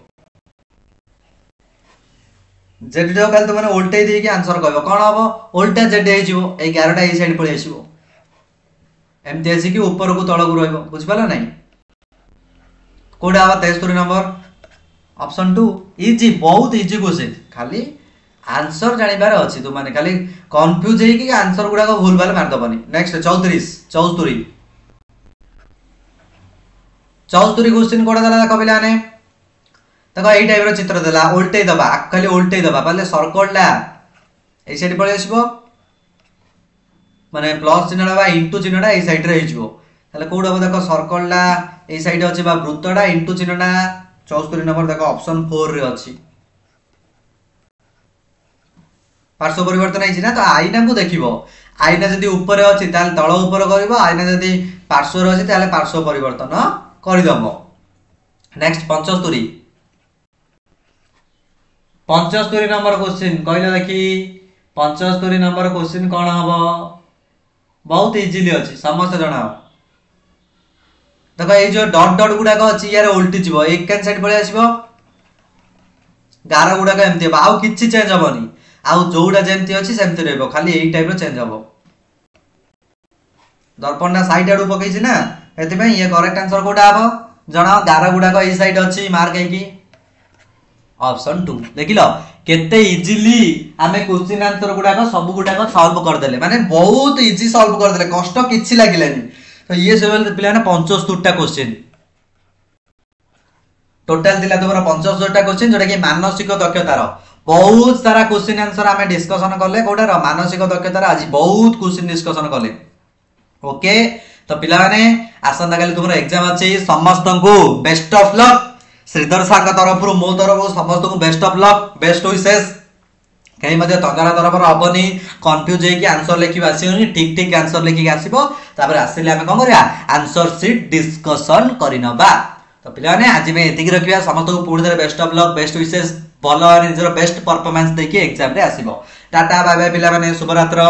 जेड जो खाली तुमने उल्टे देकी आंसर कहबो कोन हबो उल्टा जेड हे जीवो ए 11 टा ए साइड पळे आसीबो एमती आसी कि ऊपर को तळ को रहइबो बुझ पला नै कोडा हबो 73 नंबर ऑप्शन 2 इजी बहुत इजी क्वेश्चन खाली आंसर जानिबार अछि तु माने खाली कंफ्यूज हे कि आंसर गुडा को भूल भाल मार दबनी नेक्स्ट 74 क्वेश्चन कोडा दला कबिला ने देखो एई टाइप रो चित्र देला उल्टे दबा खाली उल्टे दबा पले सर्कल ला एई साइड पळे आसीबो माने प्लस चिन्हडा बा इनटू चिन्हडा एई साइड रे हिजबो ताले कोड हबो देखो सर्कल ला एई साइड अछि बा वृत्तडा इनटू चिन्हडा 74 नंबर देखो ऑप्शन 4 रे अछि पार्श्व परिवर्तन है ना तो आईना को देखिबो आईना जदी ऊपर अछि ताल तळ ऊपर करबो आईना जदी पार्श्व रे अछि ताले पार्श्व परिवर्तन करि दबो नेक्स्ट 75 नंबर क्वेश्चन कहले देखि 75 नंबर क्वेश्चन कोन हबो बहुत इजीली अछि समस्त जणाओ देखो ए जो डॉट डॉट गुडा को अछि यार उल्टी जीवो एक कैन साइड पळे आसीबो गारा गुडा का एमती आउ किछि चेंज हबनी आउ जोडा जेमती अछि सेमती रहबो खाली एई टाइप रो चेंज हबो दर्पण ना साइड आडू पकैछि ना एति में ये करेक्ट आंसर कोडा हबो जणाओ गारा गुडा को एई साइड अछि मार्क है कि ऑप्शन 2 देखिलो केते इजीली हमें क्वेश्चन आंसर गुडा को सब गुडा को सॉल्व कर देले माने बहुत इजी सॉल्व कर देले कष्ट किछि लागिलानी तो ये सेवल पिला ने 75 टा क्वेश्चन टोटल दिला तोरा 75 टा क्वेश्चन जोटा कि मानसिक दक्षता रो बहुत सारा क्वेश्चन आंसर हमें डिस्कशन करले कोडा रो मानसिक दक्षता रो आज बहुत क्वेश्चन डिस्कशन करले ओके तो पिला माने आसंता काली तुमरो एग्जाम अछि समस्त को बेस्ट ऑफ लक श्रीधर सार का तरफ मो तरफ समस्त को बेस्ट ऑफ लक बेस्ट विशेष कहीं मध्य तंगारा तरफ हबनी कंफ्यूज है कि आंसर लिखिबा आसीनी ठीक ठीक आंसर लिखि आसीबो तापर आसीले हम कोन करिया आंसर शीट डिस्कशन करिनबा तो पिला ने आज में एतिक रखिया समस्त को पूर्ण बेस्ट ऑफ लक बेस्ट विशेष भलो निजर बेस्ट परफॉर्मेंस देखि एग्जाम रे आसीबो टाटा बाय बाय पिला माने शुभ रात्र।